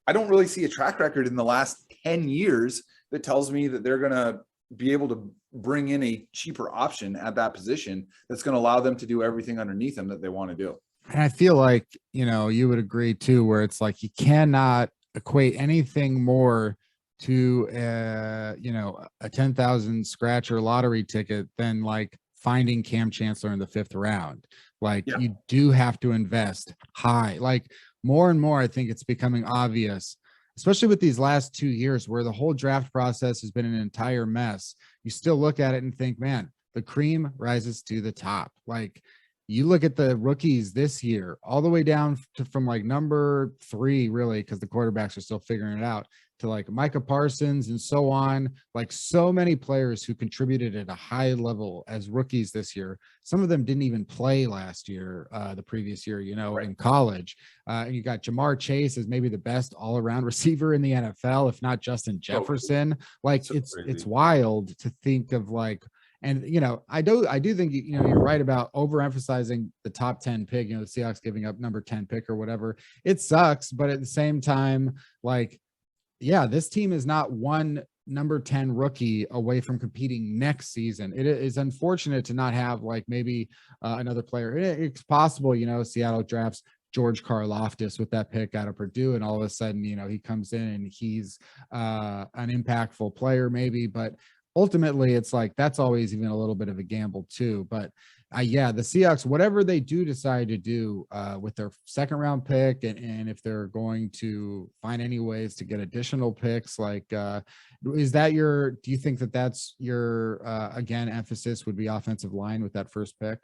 I don't really see a track record in the last 10 years that tells me that they're going to be able to bring in a cheaper option at that position that's going to allow them to do everything underneath them that they want to do. And I feel like, you would agree too, where it's like you cannot equate anything more to a 10,000 scratcher lottery ticket than like finding Cam Chancellor in the 5th round. Like you do have to invest high. Like more and more, I think it's becoming obvious, especially with these last 2 years where the whole draft process has been an entire mess. You still look at it and think, man, the cream rises to the top. Like you look at the rookies this year, all the way down to from like number 3, really, because the quarterbacks are still figuring it out, to like Micah Parsons and so on. Like so many players who contributed at a high level as rookies this year. Some of them didn't even play last year, the previous year, in college. And you got Jamar Chase as maybe the best all-around receiver in the NFL, if not Justin Jefferson. It's wild to think of like. And, I do think, you're right about overemphasizing the top 10 pick, the Seahawks giving up number 10 pick or whatever. It sucks. But at the same time, like, yeah, this team is not one number 10 rookie away from competing next season. It is unfortunate to not have like maybe another player. It's possible, Seattle drafts George Karlaftis with that pick out of Purdue. And all of a sudden, he comes in and he's an impactful player maybe, but ultimately it's like, that's always even a little bit of a gamble too. But the Seahawks, whatever they do decide to do with their 2nd round pick, and if they're going to find any ways to get additional picks, like, do you think that that's your, again, emphasis would be offensive line with that first pick?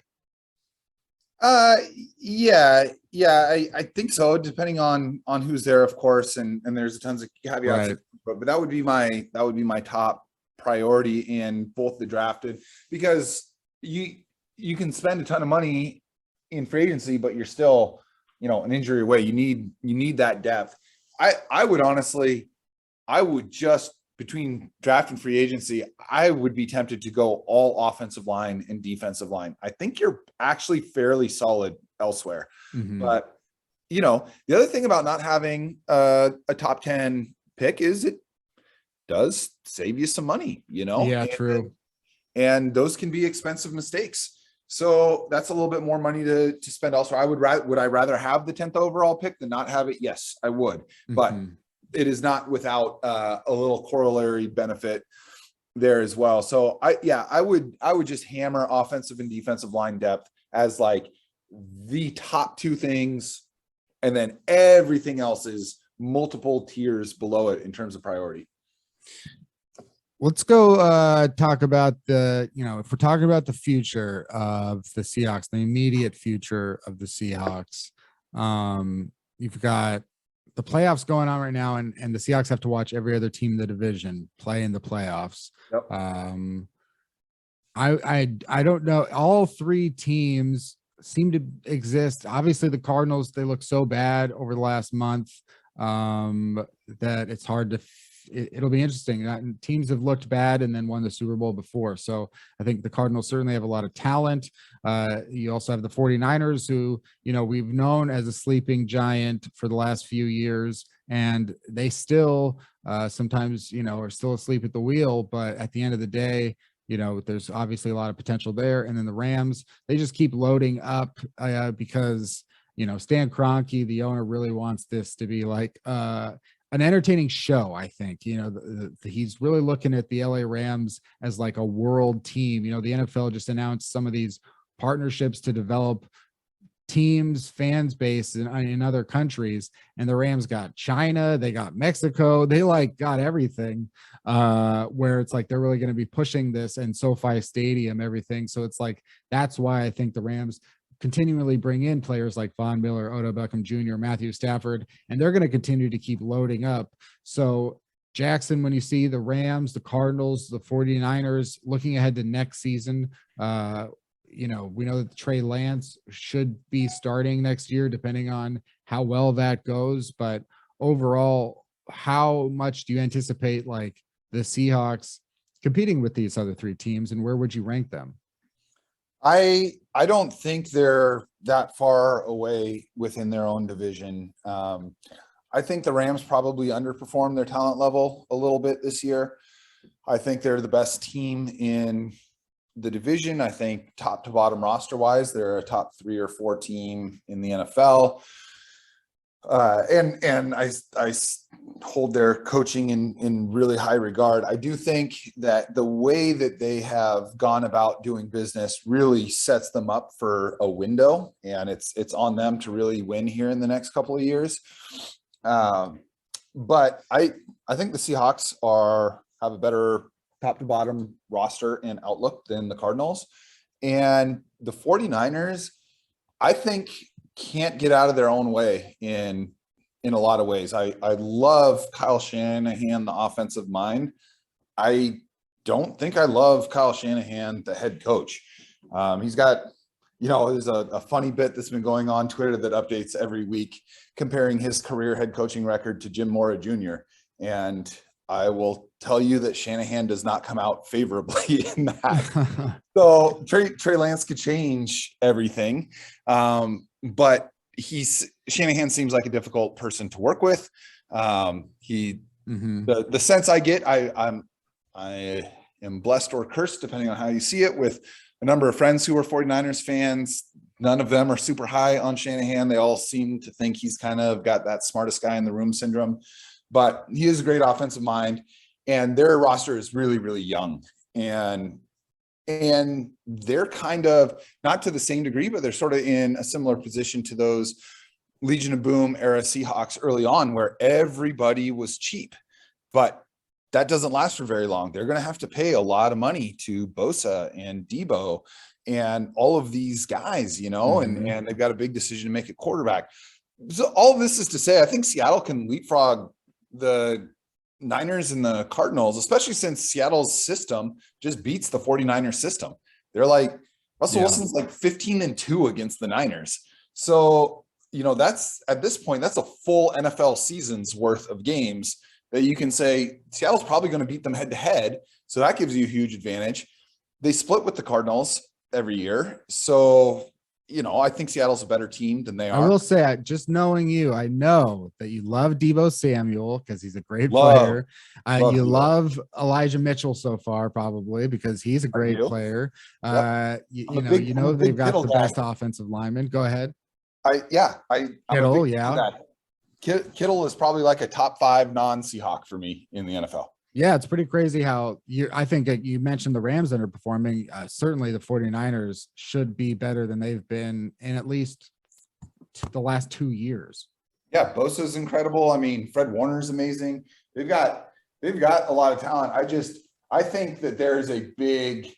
Yeah, I think so. Depending on who's there, of course. And there's tons of caveats, right. But that would be my top priority in both the drafted, because you can spend a ton of money in free agency, but you're still, an injury away. You need that depth. I would just, between draft and free agency, I would be tempted to go all offensive line and defensive line. I think you're actually fairly solid elsewhere. But, the other thing about not having a top 10 pick is it does save you some money, Yeah, true. And those can be expensive mistakes. So that's a little bit more money to spend elsewhere. Would I rather have the 10th overall pick than not have it? Yes, I would. But it is not without a little corollary benefit there as well. So I would just hammer offensive and defensive line depth as like the top two things, and then everything else is multiple tiers below it in terms of priority. Let's go talk about if we're talking about the future of the Seahawks, the immediate future of the Seahawks. You've got the playoffs going on right now, and the Seahawks have to watch every other team in the division play in the playoffs. Yep. I don't know. All three teams seem to exist. Obviously, the Cardinals, they look so bad over the last month that it's hard to. It'll be interesting. Teams have looked bad and then won the Super Bowl before. So I think the Cardinals certainly have a lot of talent. You also have the 49ers who, we've known as a sleeping giant for the last few years, and they still sometimes, are still asleep at the wheel. But at the end of the day, there's obviously a lot of potential there. And then the Rams, they just keep loading up because, Stan Kroenke, the owner, really wants this to be like an entertaining show. I think, he's really looking at the LA Rams as like a world team. The NFL just announced some of these partnerships to develop teams, fans base in other countries. And the Rams got China, they got Mexico, they got everything where it's like, they're really going to be pushing this, and SoFi Stadium, everything. So it's like, that's why I think the Rams continually bring in players like Von Miller, Odell Beckham Jr., Matthew Stafford, and they're going to continue to keep loading up. So Jackson, when you see the Rams, the Cardinals, the 49ers looking ahead to next season, we know that Trey Lance should be starting next year, depending on how well that goes. But overall, how much do you anticipate like the Seahawks competing with these other three teams, and where would you rank them? I don't think they're that far away within their own division. I think the Rams probably underperformed their talent level a little bit this year. I think they're the best team in the division. I think top to bottom roster wise, they're a top 3 or 4 team in the NFL. And I hold their coaching in really high regard. I do think that the way that they have gone about doing business really sets them up for a window, and it's on them to really win here in the next couple of years. But I think the Seahawks have a better top to bottom roster and outlook than the Cardinals, and the 49ers, I think, can't get out of their own way in a lot of ways. I love Kyle Shanahan, the offensive mind. I don't think I love Kyle Shanahan, the head coach. He's got, there's a funny bit that's been going on Twitter that updates every week comparing his career head coaching record to Jim Mora Jr. And I will tell you that Shanahan does not come out favorably in that. So Trey Lance could change everything. But Shanahan seems like a difficult person to work with. The sense I get, I am blessed or cursed, depending on how you see it, with a number of friends who are 49ers fans. None of them are super high on Shanahan. They all seem to think he's kind of got that smartest guy in the room syndrome, but he is a great offensive mind, and their roster is really, really young. And they're kind of, not to the same degree, but they're sort of in a similar position to those Legion of Boom era Seahawks early on, where everybody was cheap, but that doesn't last for very long. They're going to have to pay a lot of money to Bosa and Debo and all of these guys, and they've got a big decision to make at quarterback. So all of this is to say, I think Seattle can leapfrog the Niners and the Cardinals, especially since Seattle's system just beats the 49ers system. They're like, Russell Wilson's like 15-2 against the Niners. So, that's at this point, that's a full NFL season's worth of games that you can say Seattle's probably going to beat them head to head. So that gives you a huge advantage. They split with the Cardinals every year. So, I think Seattle's a better team than they are. I will say, just knowing you, I know that you love Deebo Samuel because he's a great player. You love Elijah Mitchell so far, probably because he's a great player. Yep. They've got the best offensive lineman. Go ahead. Kittle, Kittle is probably like a top 5 non-Seahawk for me in the NFL. Yeah, it's pretty crazy how I think you mentioned the Rams underperforming. Certainly the 49ers should be better than they've been in at least the last 2 years. Yeah, Bosa's incredible. I mean, Fred Warner's amazing. They've got a lot of talent. I think that there's a big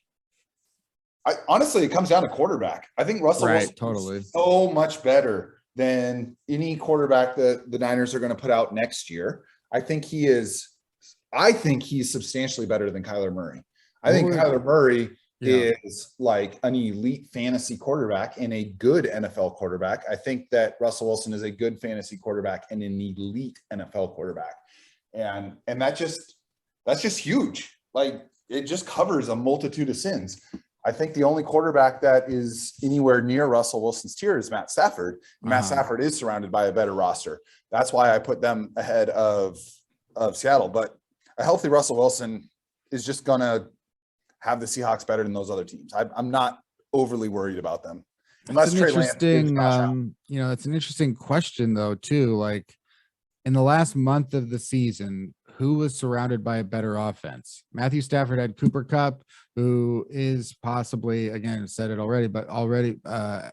honestly, it comes down to quarterback. I think Russell Wilson is so much better than any quarterback that the Niners are going to put out next year. I think he's substantially better than Kyler Murray. I think Kyler Murray is like an elite fantasy quarterback and a good NFL quarterback. I think that Russell Wilson is a good fantasy quarterback and an elite NFL quarterback. And that's just huge. Like, it just covers a multitude of sins. I think the only quarterback that is anywhere near Russell Wilson's tier is Matt Stafford. Matt Stafford is surrounded by a better roster. That's why I put them ahead of Seattle. But a healthy Russell Wilson is just going to have the Seahawks better than those other teams. I'm not overly worried about them. Unless Trey Lance it's an interesting question, though, too. Like, in the last month of the season, who was surrounded by a better offense? Matthew Stafford had Cooper Kupp, who is possibly, again, said it already, but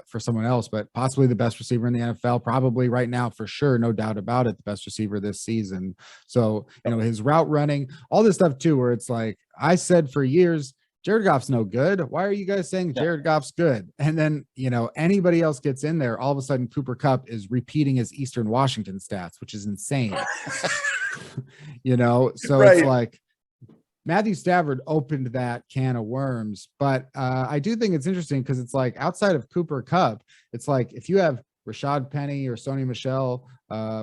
for someone else, but possibly the best receiver in the NFL, probably right now, for sure, no doubt about it, the best receiver this season. So, his route running, all this stuff too, where it's like, I said for years, Jared Goff's no good. Why are you guys saying Jared Goff's good? And then, anybody else gets in there, all of a sudden Cooper Kupp is repeating his Eastern Washington stats, which is insane. So it's like Matthew Stafford opened that can of worms. But I do think it's interesting because it's like, outside of Cooper Kupp, it's like if you have Rashad Penny or Sony Michel,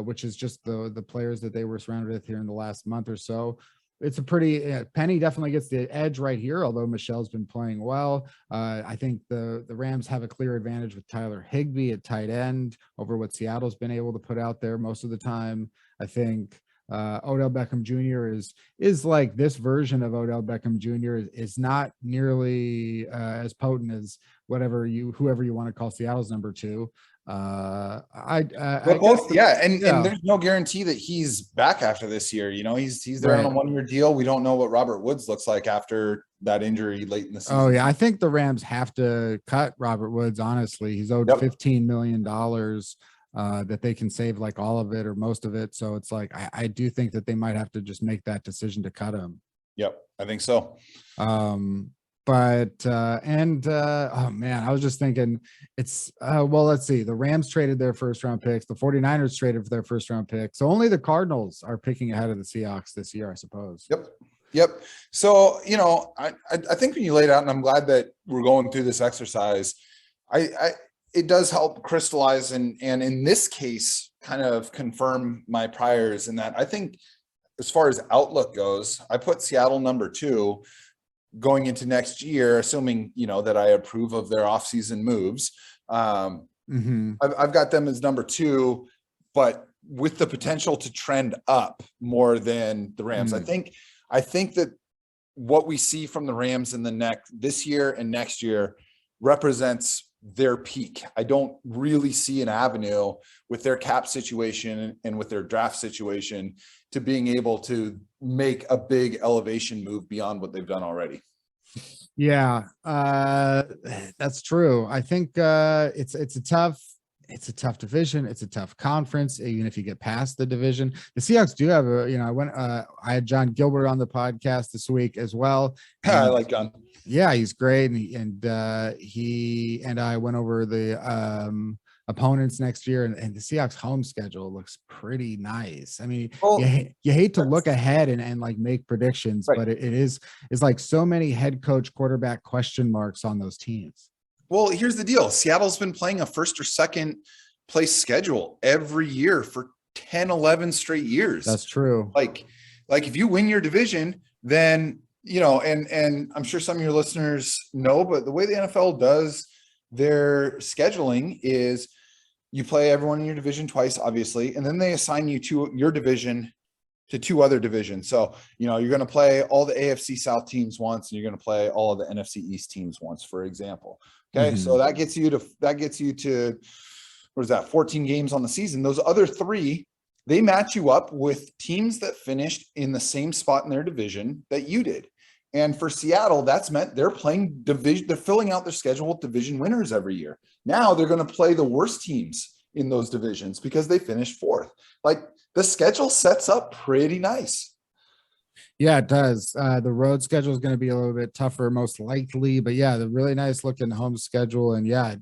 which is just the players that they were surrounded with here in the last month or so, it's a pretty Penny definitely gets the edge right here, although Michelle's been playing well. I think the Rams have a clear advantage with Tyler Higbee at tight end over what Seattle's been able to put out there most of the time. I think Odell Beckham Jr. is like, this version of Odell Beckham Jr. is not nearly as potent as whoever you want to call Seattle's number 2. And there's no guarantee that he's back after this year. He's there on a 1-year deal. We don't know what Robert Woods looks like after that injury late in the season. Oh yeah, I think the Rams have to cut Robert Woods. Honestly, he's owed $15 million that they can save like all of it or most of it. So it's like, I do think that they might have to just make that decision to cut him. Yep, I think so. Oh man, I was just thinking it's let's see. The Rams traded their first round picks. The 49ers traded for their first round pick. So only the Cardinals are picking ahead of the Seahawks this year, I suppose. Yep. So, I think when you laid out, and I'm glad that we're going through this exercise, it does help crystallize and in this case kind of confirm my priors in that I think as far as outlook goes, I put Seattle number 2 going into next year, assuming, that I approve of their offseason moves. I've got them as number 2, but with the potential to trend up more than the Rams. I think that what we see from the Rams in this year and next year represents their peak. I don't really see an avenue with their cap situation and with their draft situation to being able to make a big elevation move beyond what they've done already. Yeah, that's true. I think it's a tough division. It's a tough conference, even if you get past the division. The Seahawks do have I had John Gilbert on the podcast this week as well. I like John. Yeah, he's great. And he and I went over the opponents next year, and the Seahawks home schedule looks pretty nice. I mean, you hate to look ahead and like make predictions, but it's like so many head coach quarterback question marks on those teams. Well, here's the deal. Seattle's been playing a first or second place schedule every year for 10, 11 straight years. That's true. Like if you win your division, then, and I'm sure some of your listeners know, but the way the NFL does their scheduling is you play everyone in your division twice, obviously, and then they assign you to your division to two other divisions. So, you're going to play all the AFC South teams once, and you're going to play all of the NFC East teams once, for example. Okay. So that gets you to, what is that? 14 games on the season. Those other 3, they match you up with teams that finished in the same spot in their division that you did. And for Seattle, that's meant they're playing division. They're filling out their schedule with division winners every year. Now they're going to play the worst teams in those divisions because they finished 4th. Like, the schedule sets up pretty nice. Yeah, it does. The road schedule is going to be a little bit tougher, most likely, but yeah, the really nice looking home schedule, and yeah,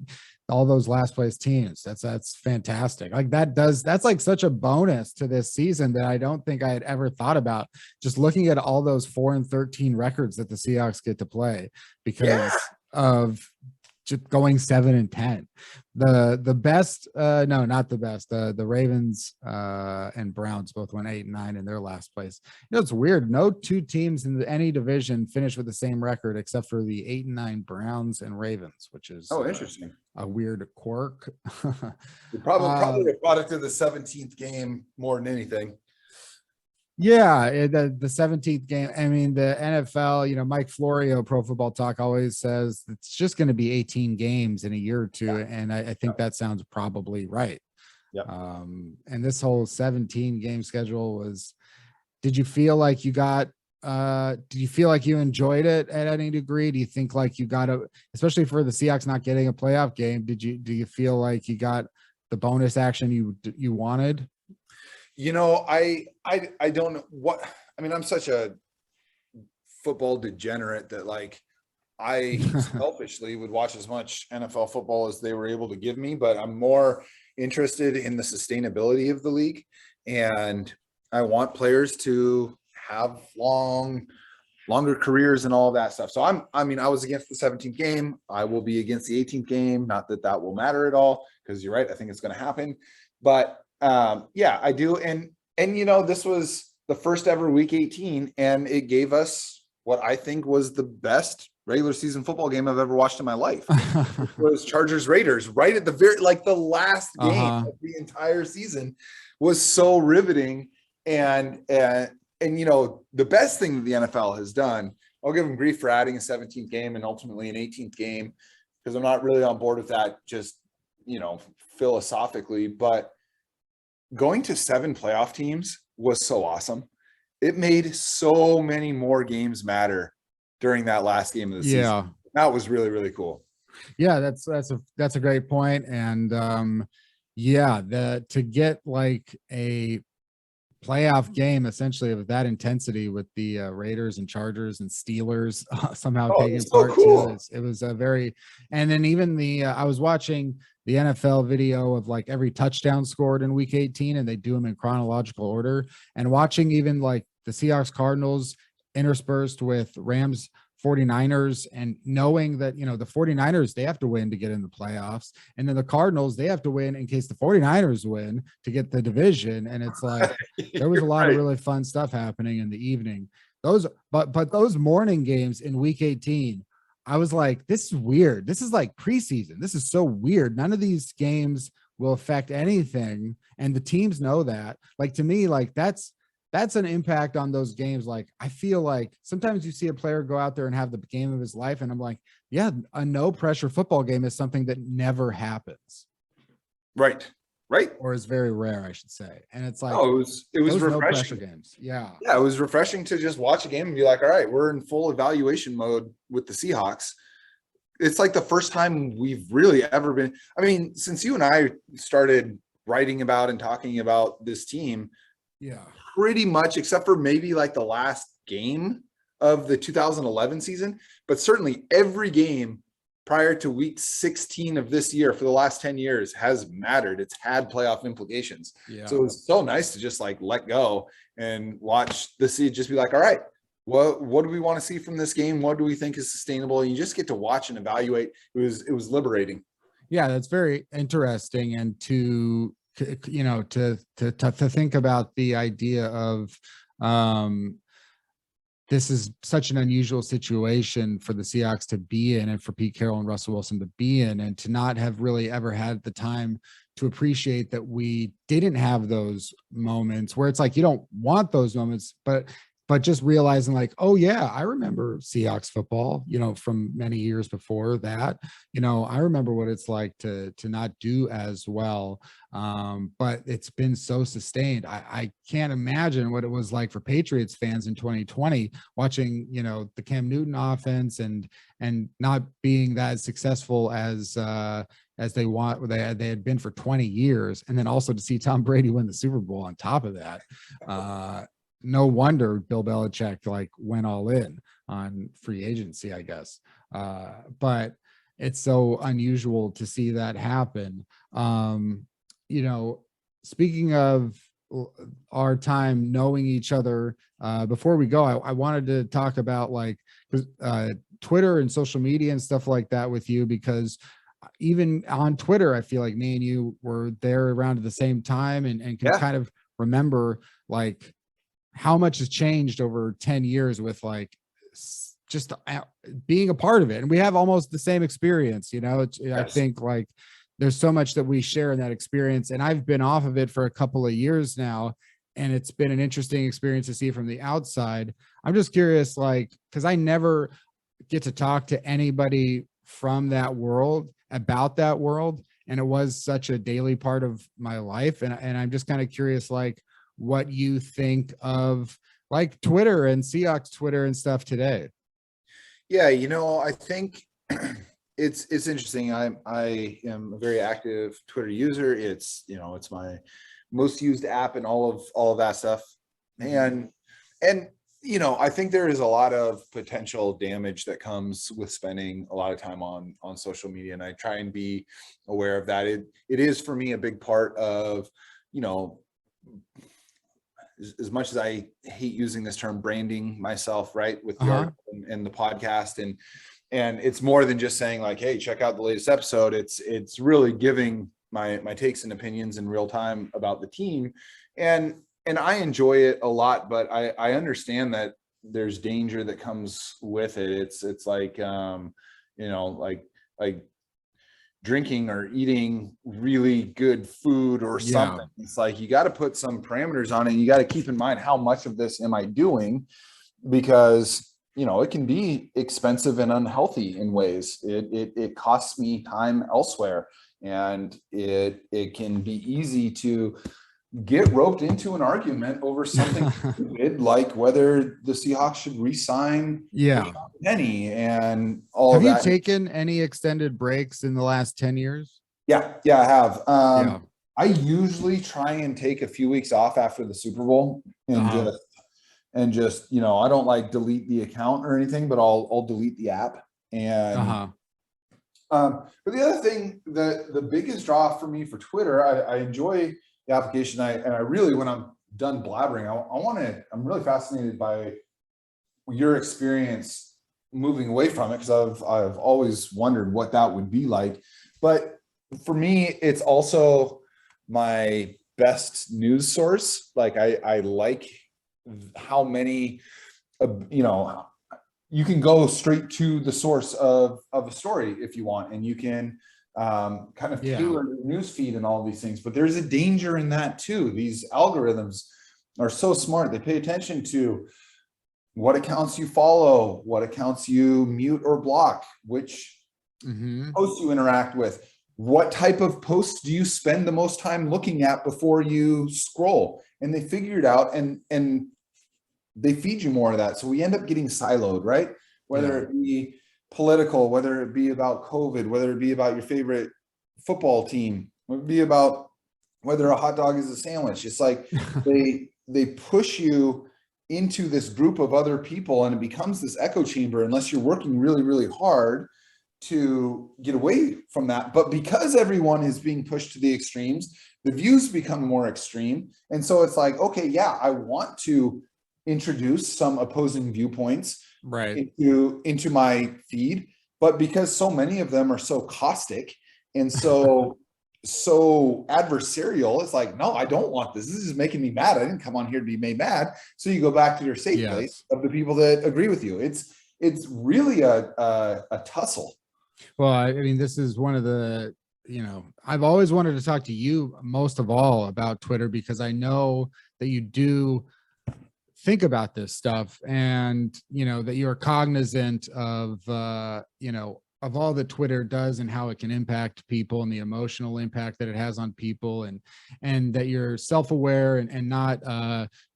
all those last place teams. That's fantastic. Like, that's like such a bonus to this season that I don't think I had ever thought about. Just looking at all those 4-13 records that the Seahawks get to play because of just going 7-10. The best, no, not the best. The Ravens and Browns both went 8-9 in their last place. It's weird. No 2 teams in any division finished with the same record except for the 8-9 Browns and Ravens, which is interesting. A weird quirk. Probably a product of the 17th game more than anything. Yeah, the 17th game. I mean, the NFL, Mike Florio, Pro Football Talk, always says it's just going to be 18 games in a year or two. And I think that sounds probably right. Yeah. And this whole 17 game schedule did you feel like you enjoyed it at any degree? Do you think like you got especially for the Seahawks not getting a playoff game, do you feel like you got the bonus action you wanted? I don't know what, I mean, I'm such a football degenerate that like I selfishly would watch as much NFL football as they were able to give me, but I'm more interested in the sustainability of the league. And I want players to have longer careers and all of that stuff. So I was against the 17th game. I will be against the 18th game. Not that will matter at all, because you're right. I think it's going to happen, but I do. And this was the first ever week 18, and it gave us what I think was the best regular season football game I've ever watched in my life. It was Chargers Raiders right at the the last game of the entire season was so riveting. And the best thing that the NFL has done, I'll give them grief for adding a 17th game and ultimately an 18th game, because I'm not really on board with that just, philosophically, but going to 7 playoff teams was so awesome. It made so many more games matter during that last game of the season. Yeah. That was really, really cool. Yeah, that's a great point. And to get like a playoff game essentially of that intensity with the Raiders and Chargers and Steelers somehow taking part too. It was a very, and then even I was watching the NFL video of like every touchdown scored in week 18, and they do them in chronological order, and watching even like the Seahawks Cardinals interspersed with Rams 49ers, and knowing that, the 49ers, they have to win to get in the playoffs. And then the Cardinals, they have to win in case the 49ers win to get the division. And it's like, there was a lot of really fun stuff happening in the evening. But those morning games in week 18, I was like, this is weird. This is like preseason. This is so weird. None of these games will affect anything. And the teams know that. Like, to me, like that's an impact on those games. Like, I feel like sometimes you see a player go out there and have the game of his life, and I'm like, yeah, a no pressure football game is something that never happens. Right. Or is very rare, I should say. And it's like, it was refreshing. No pressure games. Yeah. Yeah. It was refreshing to just watch a game and be like, all right, we're in full evaluation mode with the Seahawks. It's like the first time we've really ever been, since you and I started writing about and talking about this team, yeah, pretty much, except for maybe like the last game of the 2011 season, but certainly every game prior to week 16 of this year for the last 10 years has mattered. It's had playoff implications. Yeah. So it was so nice to just like let go and watch the seed just be like, all right, what do we want to see from this game? What do we think is sustainable? And you just get to watch and evaluate. It was liberating. Yeah, that's very interesting. And to think about the idea of this is such an unusual situation for the Seahawks to be in, and for Pete Carroll and Russell Wilson to be in, and to not have really ever had the time to appreciate that we didn't have those moments where it's like, you don't want those moments, but just realizing like, oh yeah, I remember Seahawks football, from many years before that. I remember what it's like to not do as well. But it's been so sustained. I can't imagine what it was like for Patriots fans in 2020, watching, the Cam Newton offense and not being that successful as they had been for 20 years. And then also to see Tom Brady win the Super Bowl on top of that. No wonder Bill Belichick went all in on free agency, I guess. But it's so unusual to see that happen. Speaking of our time knowing each other, before we go, I wanted to talk about Twitter and social media and stuff like that with you, because even on Twitter, I feel like me and you were there around at the same time and can kind of remember how much has changed over 10 years with just being a part of it. And we have almost the same experience, yes. I think there's so much that we share in that experience, and I've been off of it for a couple of years now, and it's been an interesting experience to see from the outside. I'm just curious, cause I never get to talk to anybody from that world about that world. And it was such a daily part of my life. And I'm just kind of curious, what you think of Twitter and Seahawks Twitter and stuff today. Yeah. I think it's interesting. I am a very active Twitter user. It's my most used app and all of that stuff. And I think there is a lot of potential damage that comes with spending a lot of time on social media. And I try and be aware of that. It is for me a big part of, as much as I hate using this term, branding myself, right, with the article and the podcast, and it's more than just saying hey, check out the latest episode. It's really giving my takes and opinions in real time about the team, and I enjoy it a lot. But I understand that there's danger that comes with it. It's like drinking or eating really good food or something. Yeah. It's you got to put some parameters on it. And you got to keep in mind, how much of this am I doing? Because, it can be expensive and unhealthy in ways. It costs me time elsewhere, and it can be easy to get roped into an argument over something stupid, like whether the Seahawks should re-sign Rashad Penny and all of that. Have you taken any extended breaks in the last 10 years? Yeah, I have. I usually try and take a few weeks off after the Super Bowl and just I don't delete the account or anything, but I'll delete the app. And but the other thing, the biggest draw for me for Twitter, I enjoy the application. I really, when I'm done blabbering, I'm really fascinated by your experience moving away from it, because I've always wondered what that would be like. But for me, it's also my best news source. I like how many, you can go straight to the source of a story if you want, and you can kind of tailor the news feed and all these things. But there's a danger in that too. These algorithms are so smart. They pay attention to what accounts you follow, what accounts you mute or block, which posts you interact with, what type of posts do you spend the most time looking at before you scroll. And they figure it out, and they feed you more of that. So we end up getting siloed, right? Whether it be political, whether it be about COVID, whether it be about your favorite football team, whether it be about whether a hot dog is a sandwich. It's they push you into this group of other people, and it becomes this echo chamber unless you're working really, really hard to get away from that. But because everyone is being pushed to the extremes, the views become more extreme. And so it's okay, I want to introduce some opposing viewpoints Right. into my feed, but because so many of them are so caustic and so adversarial, it's like, no, I don't want this. This is making me mad. I didn't come on here to be made mad. So you go back to your safe place of the people that agree with you. It's really a tussle. Well, I mean, this is one of the, I've always wanted to talk to you most of all about Twitter, because I know that you do think about this stuff, and, that you're cognizant of, of all that Twitter does and how it can impact people and the emotional impact that it has on people, and that you're self-aware and not,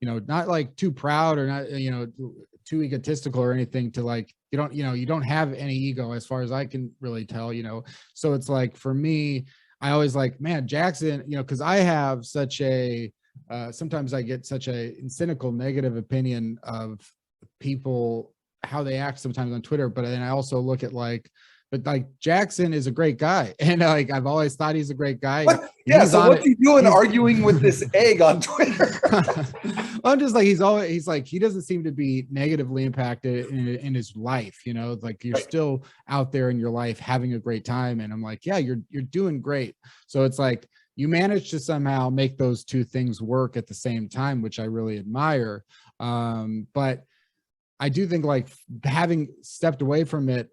not like too proud or not, too egotistical or anything to like, you don't have any ego as far as I can really tell, so it's like, for me, I always like, man, Jackson, because I have such a, sometimes I get such a cynical, negative opinion of people, how they act sometimes on Twitter. But then I also look at but Jackson is a great guy. And like, I've always thought he's a great guy. Yeah. So what's he doing arguing with this egg on Twitter? I'm just like, he's like, he doesn't seem to be negatively impacted in his life. Like you're still out there in your life having a great time. And I'm like, yeah, you're doing great. So it's like, you manage to somehow make those two things work at the same time, which I really admire. But I do think, like, having stepped away from it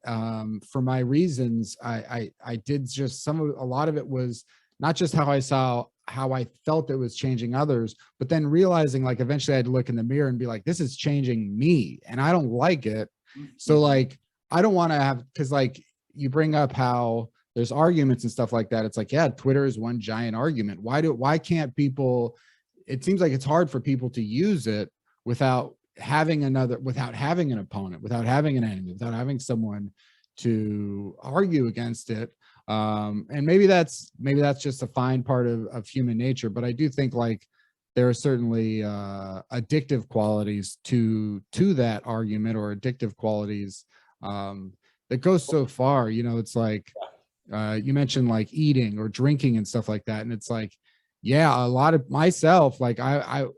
for my reasons, I did just a lot of it was not just how I felt it was changing others, but then realizing, like, eventually I had to look in the mirror and be like, this is changing me and I don't like it. So like, I don't want to have, because like you bring up how there's arguments and stuff like that. It's like, yeah, Twitter is one giant argument. Why can't people, it seems like it's hard for people to use it without having an opponent, without having an enemy, without having someone to argue against it. And maybe that's just a fine part of human nature. But I do think, like, there are certainly addictive qualities to that argument, or addictive qualities that go so far. It's like, you mentioned like eating or drinking and stuff like that. And it's like, yeah, a lot of myself, like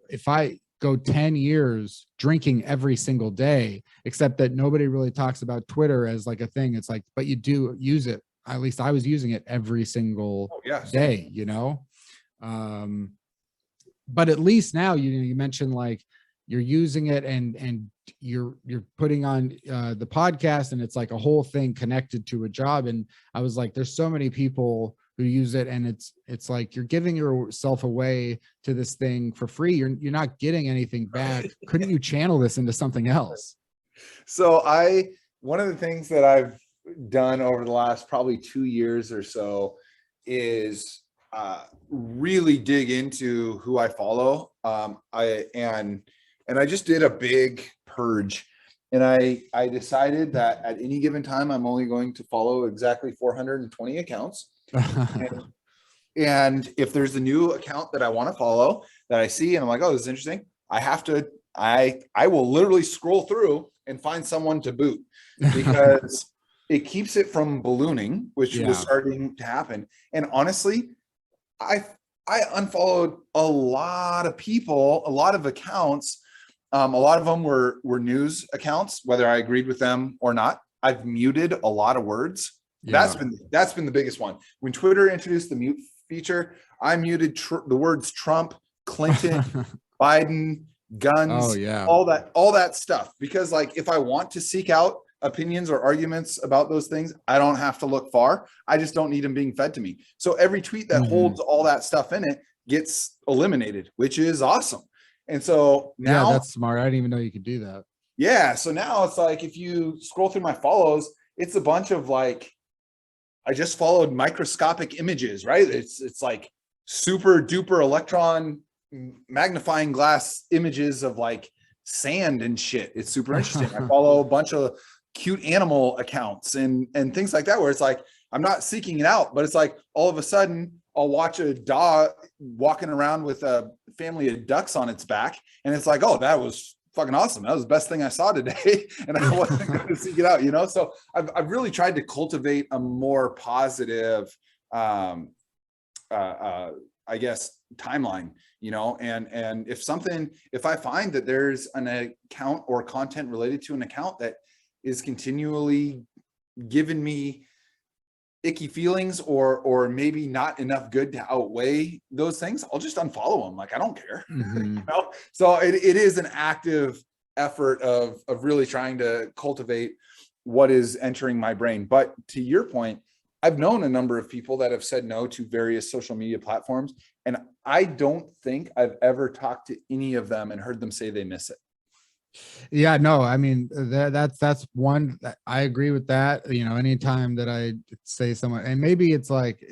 if I go 10 years drinking every single day, except that nobody really talks about Twitter as like a thing. It's like, but you do use it. At least I was using it every single day, but at least now, you mentioned like you're using it and you're putting on the podcast, and it's like a whole thing connected to a job. And I was like, there's so many people who use it, and it's like you're giving yourself away to this thing for free. You're not getting anything back. Couldn't you channel this into something else? So one of the things that I've done over the last probably 2 years or so is really dig into who I follow. And I just did a big purge, and I decided that at any given time, I'm only going to follow exactly 420 accounts. And if there's a new account that I want to follow that I see and I'm like, oh, this is interesting, I will literally scroll through and find someone to boot, because it keeps it from ballooning, which was starting to happen. And honestly, I unfollowed a lot of people, a lot of accounts. A lot of them were news accounts, whether I agreed with them or not. I've muted a lot of words. That's been the biggest one. When Twitter introduced the mute feature, I muted the words Trump, Clinton, Biden, guns, all that stuff. Because like, if I want to seek out opinions or arguments about those things, I don't have to look far. I just don't need them being fed to me. So every tweet that holds all that stuff in it gets eliminated, which is awesome. And so now, that's smart. I didn't even know you could do that. Yeah. So now it's like, if you scroll through my follows, it's a bunch of like, I just followed microscopic images, right? It's like super duper electron magnifying glass images of like sand and shit. It's super interesting. I follow a bunch of cute animal accounts and things like that, where it's like, I'm not seeking it out, but it's like, all of a sudden I'll watch a dog walking around with a family of ducks on its back, and it's like, oh, that was fucking awesome. That was the best thing I saw today. And I wasn't going to seek it out, So I've really tried to cultivate a more positive I guess, timeline, and if I find that there's an account or content related to an account that is continually giving me icky feelings or maybe not enough good to outweigh those things, I'll just unfollow them. Like, I don't care. So it is an active effort of really trying to cultivate what is entering my brain. But to your point, I've known a number of people that have said no to various social media platforms, and I don't think I've ever talked to any of them and heard them say they miss it. Yeah, no, I mean, that's one. I agree with that. Anytime that I say someone, and maybe it's like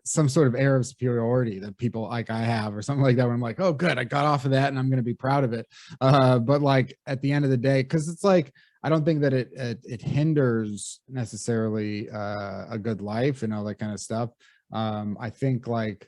some sort of air of superiority that people like I have or something like that, where I'm like, oh, good, I got off of that and I'm going to be proud of it. But like at the end of the day, because it's like, I don't think that it hinders necessarily a good life and all that kind of stuff. I think like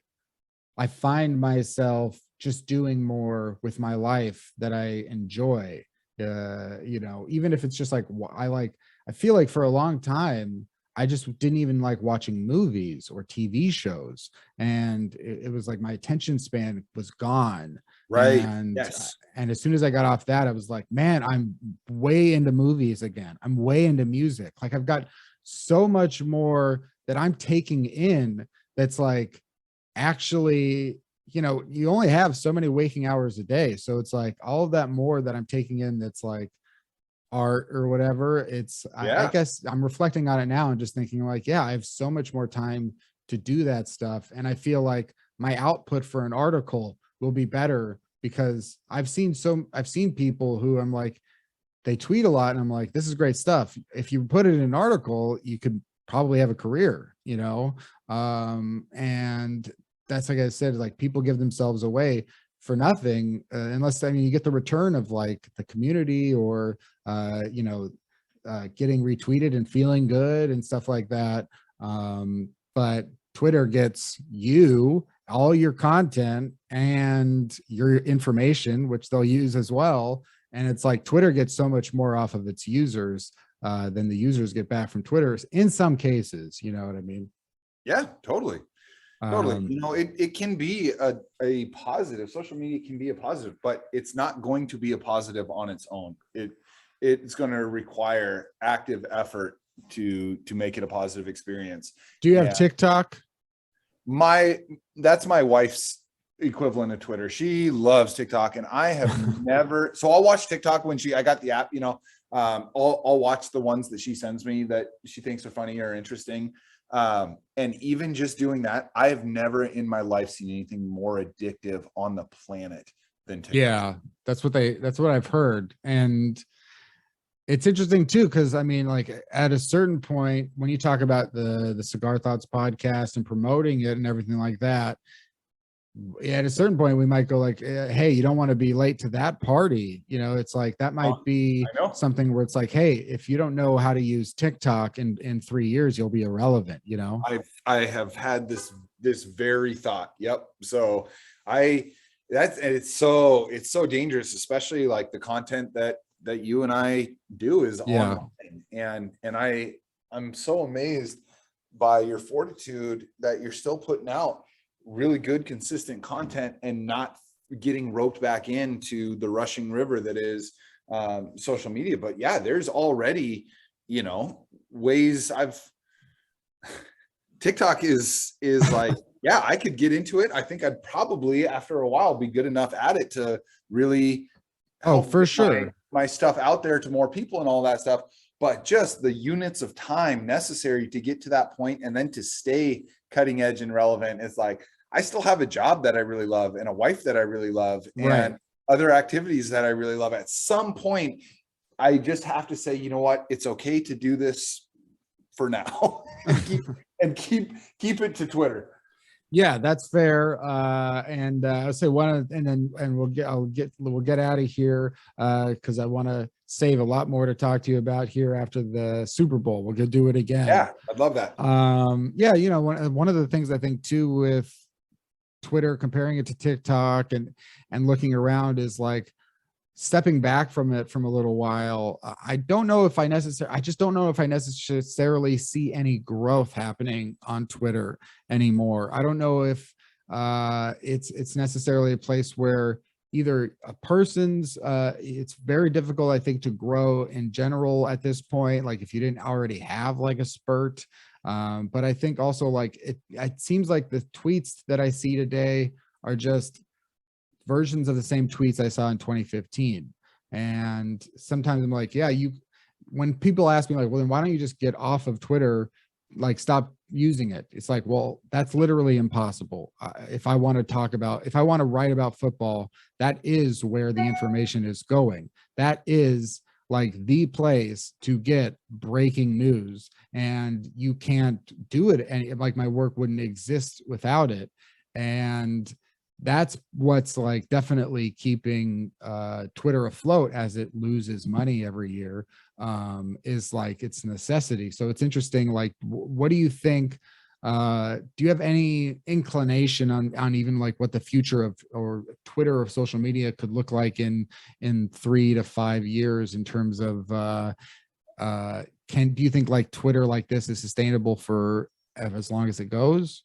I find myself just doing more with my life that I enjoy. Even if it's just like I feel like for a long time I just didn't even like watching movies or TV shows, and it was like my attention span was gone. Right. And yes. And as soon as I got off that, I was like, man, I'm way into movies again. I'm way into music. Like I've got so much more that I'm taking in that's like actually, you only have so many waking hours a day. So it's like all of that more that I'm taking in that's like art or whatever. I guess I'm reflecting on it now and just thinking like, yeah, I have so much more time to do that stuff. And I feel like my output for an article will be better because I've seen people who I'm like, they tweet a lot and I'm like, this is great stuff. If you put it in an article, you could probably have a career, and that's, like I said, like people give themselves away for nothing, unless, you get the return of like the community or, getting retweeted and feeling good and stuff like that. But Twitter gets you all your content and your information, which they'll use as well. And it's like Twitter gets so much more off of its users than the users get back from Twitter in some cases. You know what I mean? Yeah, totally. It can be a positive. Social media can be a positive, but it's not going to be a positive on its own. It's going to require active effort to make it a positive experience. Do you have TikTok? That's my wife's equivalent of Twitter. She loves TikTok, and I have never. So I'll watch TikTok when I got the app. I'll watch the ones that she sends me that she thinks are funny or interesting. And even just doing that, I have never in my life seen anything more addictive on the planet than TikTok. Yeah, that's what I've heard. And it's interesting too, because like at a certain point, when you talk about the Cigar Thoughts podcast and promoting it and everything like that, at a certain point we might go like, hey, you don't want to be late to that party. It's like that might be something where it's like, hey, if you don't know how to use TikTok in 3 years, you'll be irrelevant. I have had this very thought. Yep. So it's so dangerous, especially like the content that you and I do is online. And I'm so amazed by your fortitude that you're still putting out really good, consistent content and not getting roped back into the rushing river that is social media. But yeah, there's already, ways TikTok is like, yeah, I could get into it. I think I'd probably after a while be good enough at it to really for sure my stuff out there to more people and all that stuff. But just the units of time necessary to get to that point and then to stay cutting edge and relevant is like, I still have a job that I really love and a wife that I really love and other activities that I really love. At some point, I just have to say, you know what? It's okay to do this for now and keep it to Twitter. Yeah, that's fair. And I'll say we'll get out of here because I want to save a lot more to talk to you about here after the Super Bowl. We'll do it again. Yeah, I'd love that. Yeah, one of the things I think too with Twitter, comparing it to TikTok and looking around is like stepping back from it from a little while. I just don't know if I necessarily see any growth happening on Twitter anymore. I don't know if it's necessarily a place where either a person's it's very difficult, I think, to grow in general at this point, like if you didn't already have like a spurt. But I think also like it seems like the tweets that I see today are just versions of the same tweets I saw in 2015. And sometimes I'm like, yeah, when people ask me like, well, then why don't you just get off of Twitter? Like stop using it. It's like, well, that's literally impossible. If I want to write about football, that is where the information is going. That is like the place to get breaking news, and you can't do it. And like my work wouldn't exist without it. And that's what's like definitely keeping Twitter afloat as it loses money every year, is like its necessity. So it's interesting. Like, what do you think? Do you have any inclination on even like what the future of or Twitter or social media could look like in 3 to 5 years in terms of do you think like Twitter like this is sustainable for as long as it goes?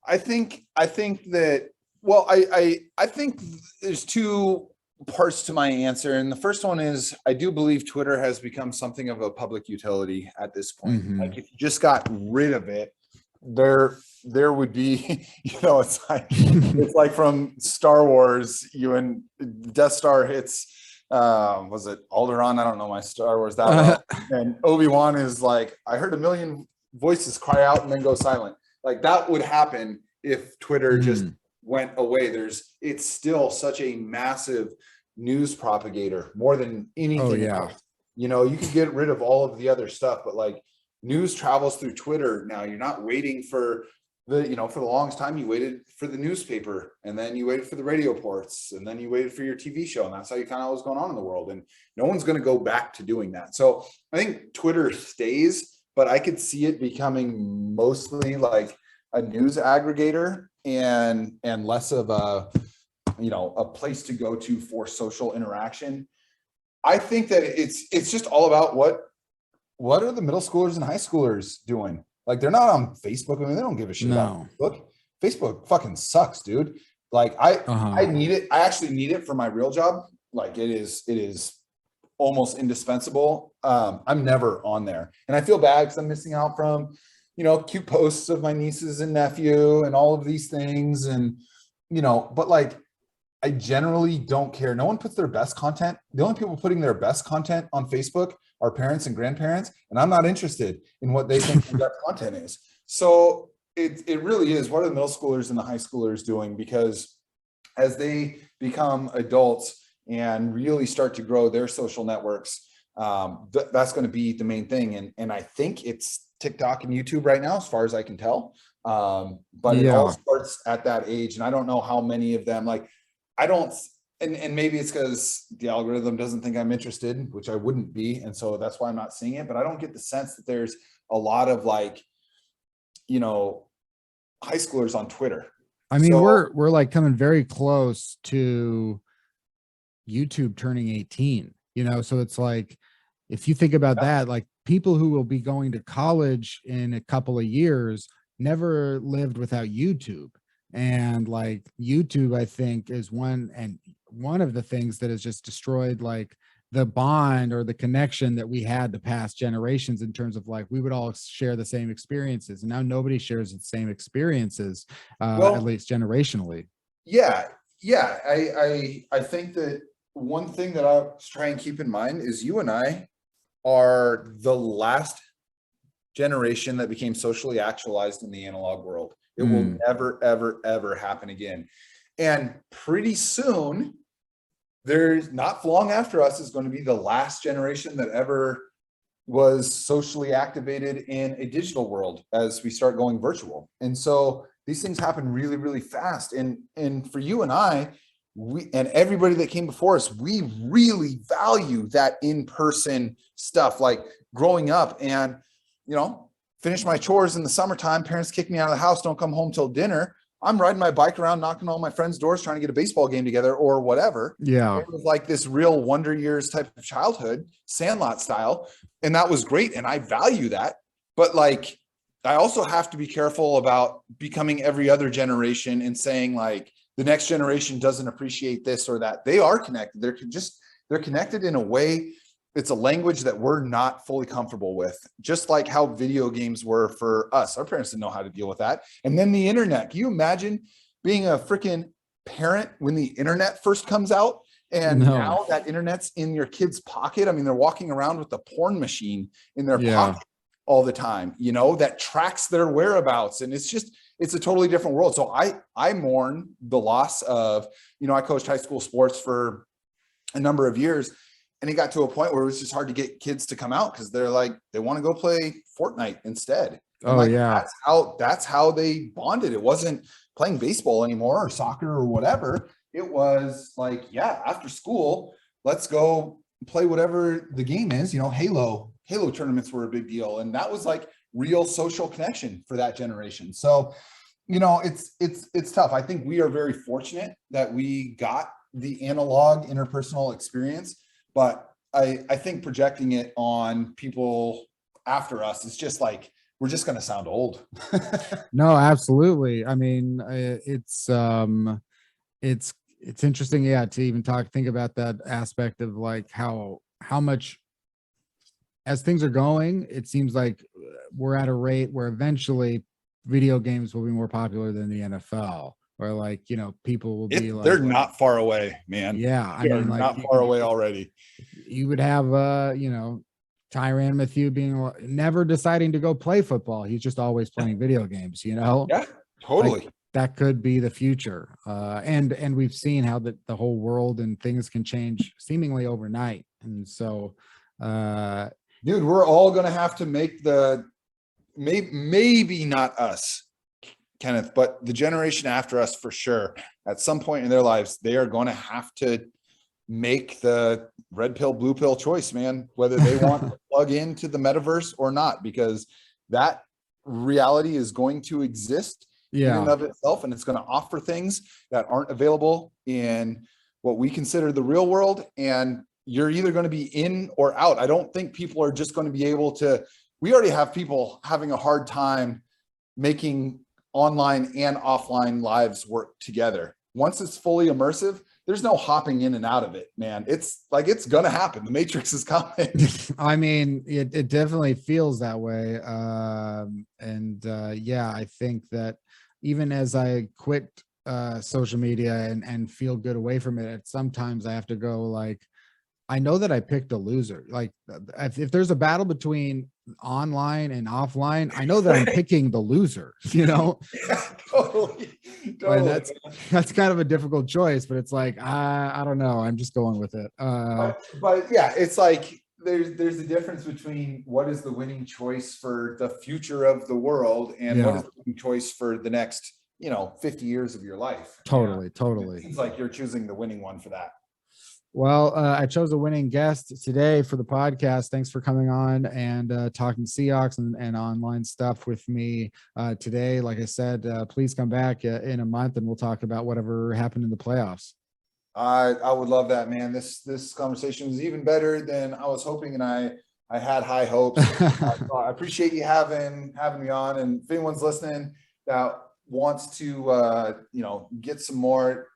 I think that, well, I think there's two parts to my answer. And the first one is I do believe Twitter has become something of a public utility at this point. Mm-hmm. Like if you just got rid of it, there would be, it's like from Star Wars, and Death Star hits, was it Alderaan? I don't know my Star Wars that well. And Obi-Wan is like, I heard a million voices cry out and then go silent. Like that would happen if Twitter just went away. It's still such a massive news propagator, more than anything else. You could get rid of all of the other stuff, but like news travels through Twitter now. You're not waiting for for the longest time you waited for the newspaper, and then you waited for the radio ports, and then you waited for your TV show, and that's how you kind of know what's going on in the world. And no one's going to go back to doing that. So I think Twitter stays, but I could see it becoming mostly like a news aggregator and less of a place to go to for social interaction. I think that it's just all about what are the middle schoolers and high schoolers doing? Like they're not on Facebook. I mean, they don't give a shit about Facebook. Facebook fucking sucks, dude. Like I need it. I actually need it for my real job. Like it is almost indispensable. I'm never on there, and I feel bad because I'm missing out from cute posts of my nieces and nephew and all of these things. And, but like, I generally don't care. No one puts their best content. The only people putting their best content on Facebook are parents and grandparents. And I'm not interested in what they think their best content is. So it really is. What are the middle schoolers and the high schoolers doing? Because as they become adults and really start to grow their social networks, that's going to be the main thing. And I think it's TikTok and YouTube right now, as far as I can tell. But it all starts at that age. And I don't know how many of them, like, I don't, and maybe it's because the algorithm doesn't think I'm interested, which I wouldn't be. And so that's why I'm not seeing it. But I don't get the sense that there's a lot of like, high schoolers on Twitter. I mean, we're like coming very close to YouTube turning 18, so it's like, if you think about that, like people who will be going to college in a couple of years never lived without YouTube. And like YouTube, I think, is one of the things that has just destroyed like the bond or the connection that we had to past generations, in terms of like we would all share the same experiences, and now nobody shares the same experiences, at least generationally. Yeah. I think that one thing that I try and keep in mind is you and I are the last generation that became socially actualized in the analog world. It will never, ever, ever happen again. And pretty soon, there's not long after us is going to be the last generation that ever was socially activated in a digital world as we start going virtual. And so these things happen really, really fast. And for you and I, we and everybody that came before us, we really value that in-person stuff, like growing up and, finish my chores in the summertime. Parents kick me out of the house, don't come home till dinner. I'm riding my bike around, knocking on my friends' doors, trying to get a baseball game together or whatever. Yeah. It was like this real Wonder Years type of childhood, Sandlot style. And that was great. And I value that. But like, I also have to be careful about becoming every other generation and saying like the next generation doesn't appreciate this or that. They are connected. They're connected in a way. It's a language that we're not fully comfortable with, just like how video games were for us. Our parents didn't know how to deal with that. And then the internet. Can you imagine being a freaking parent when the internet first comes out? And now that internet's in your kid's pocket. I mean, they're walking around with a porn machine in their pocket all the time, you know, that tracks their whereabouts. And it's a totally different world. So I mourn the loss of, you know, I coached high school sports for a number of years, and it got to a point where it was just hard to get kids to come out because they're like, they want to go play Fortnite instead. And that's how they bonded. It wasn't playing baseball anymore or soccer or whatever. It was like, yeah, after school, let's go play whatever the game is. You know, Halo tournaments were a big deal. And that was like real social connection for that generation. So, you know, it's tough. I think we are very fortunate that we got the analog interpersonal experience, but I think projecting it on people after us is just like, we're just going to sound old. No, absolutely. I mean, it's interesting, to even think about that aspect of like how much as things are going, it seems like we're at a rate where eventually video games will be more popular than the NFL, or like, you know, people will be like, they're not far away, man. Yeah. I mean, like, not far away already. You would have, you know, Tyrann Mathieu being never deciding to go play football. He's just always playing video games, you know? Yeah, totally. Like, that could be the future. And we've seen how the whole world and things can change seemingly overnight. And so, dude, we're all going to have to make maybe not us, Kenneth, but the generation after us for sure. At some point in their lives, they are going to have to make the red pill, blue pill choice, man, whether they want to plug into the metaverse or not, because that reality is going to exist in and of itself, and it's going to offer things that aren't available in what we consider the real world. And you're either going to be in or out. I don't think people are just going to be able to. We already have people having a hard time making online and offline lives work together. Once it's fully immersive, there's no hopping in and out of it, man. It's like, it's going to happen. The Matrix is coming. I mean, it definitely feels that way. I think that even as I quit social media and feel good away from it, sometimes I have to go like, I know that I picked a loser. Like if there's a battle between online and offline, I know that I'm picking the loser, you know? Yeah, totally. That's kind of a difficult choice, but it's like, I don't know. I'm just going with it. But yeah, it's like, there's a difference between what is the winning choice for the future of the world and what is the winning choice for the next, 50 years of your life. Totally. It seems like you're choosing the winning one for that. Well, I chose a winning guest today for the podcast. Thanks for coming on and talking Seahawks and online stuff with me today. Like I said, please come back in a month and we'll talk about whatever happened in the playoffs. I would love that, man. This conversation was even better than I was hoping, and I had high hopes. I appreciate you having me on. And if anyone's listening that wants to get some more.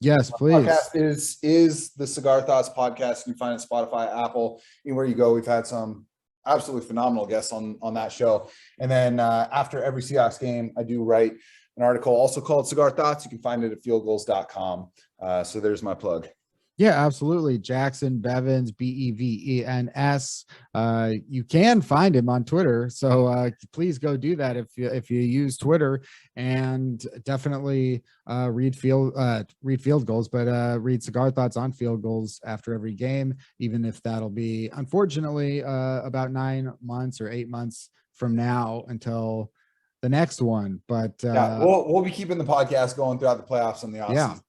Yes, please. Podcast is the Cigar Thoughts podcast. You can find it on Spotify, Apple, anywhere you go. We've had some absolutely phenomenal guests on that show. And then after every Seahawks game, I do write an article also called Cigar Thoughts. You can find it at fieldgoals.com. So there's my plug. Yeah, absolutely. Jackson Bevens, Bevens. You can find him on Twitter. So please go do that if you use Twitter, and definitely read Field Goals, but read Cigar Thoughts on Field Goals after every game, even if that'll be unfortunately about 9 months or 8 months from now until the next one. But we'll be keeping the podcast going throughout the playoffs and the offseason.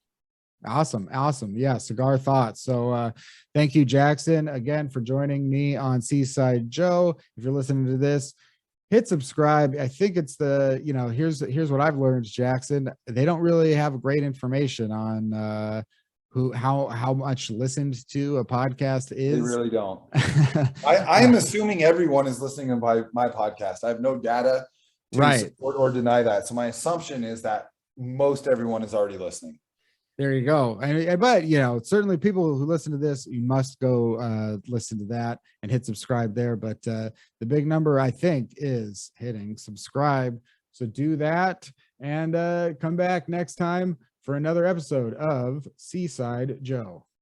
Awesome. Yeah. Cigar Thoughts. So thank you, Jackson, again for joining me on Seaside Joe. If you're listening to this, hit subscribe. I think it's here's what I've learned, Jackson. They don't really have great information on how much listened to a podcast is. They really don't. I am assuming everyone is listening to my podcast. I have no data to support or deny that. So my assumption is that most everyone is already listening. There you go. But certainly people who listen to this, you must go listen to that and hit subscribe there. But the big number, I think, is hitting subscribe. So do that and come back next time for another episode of Seaside Joe.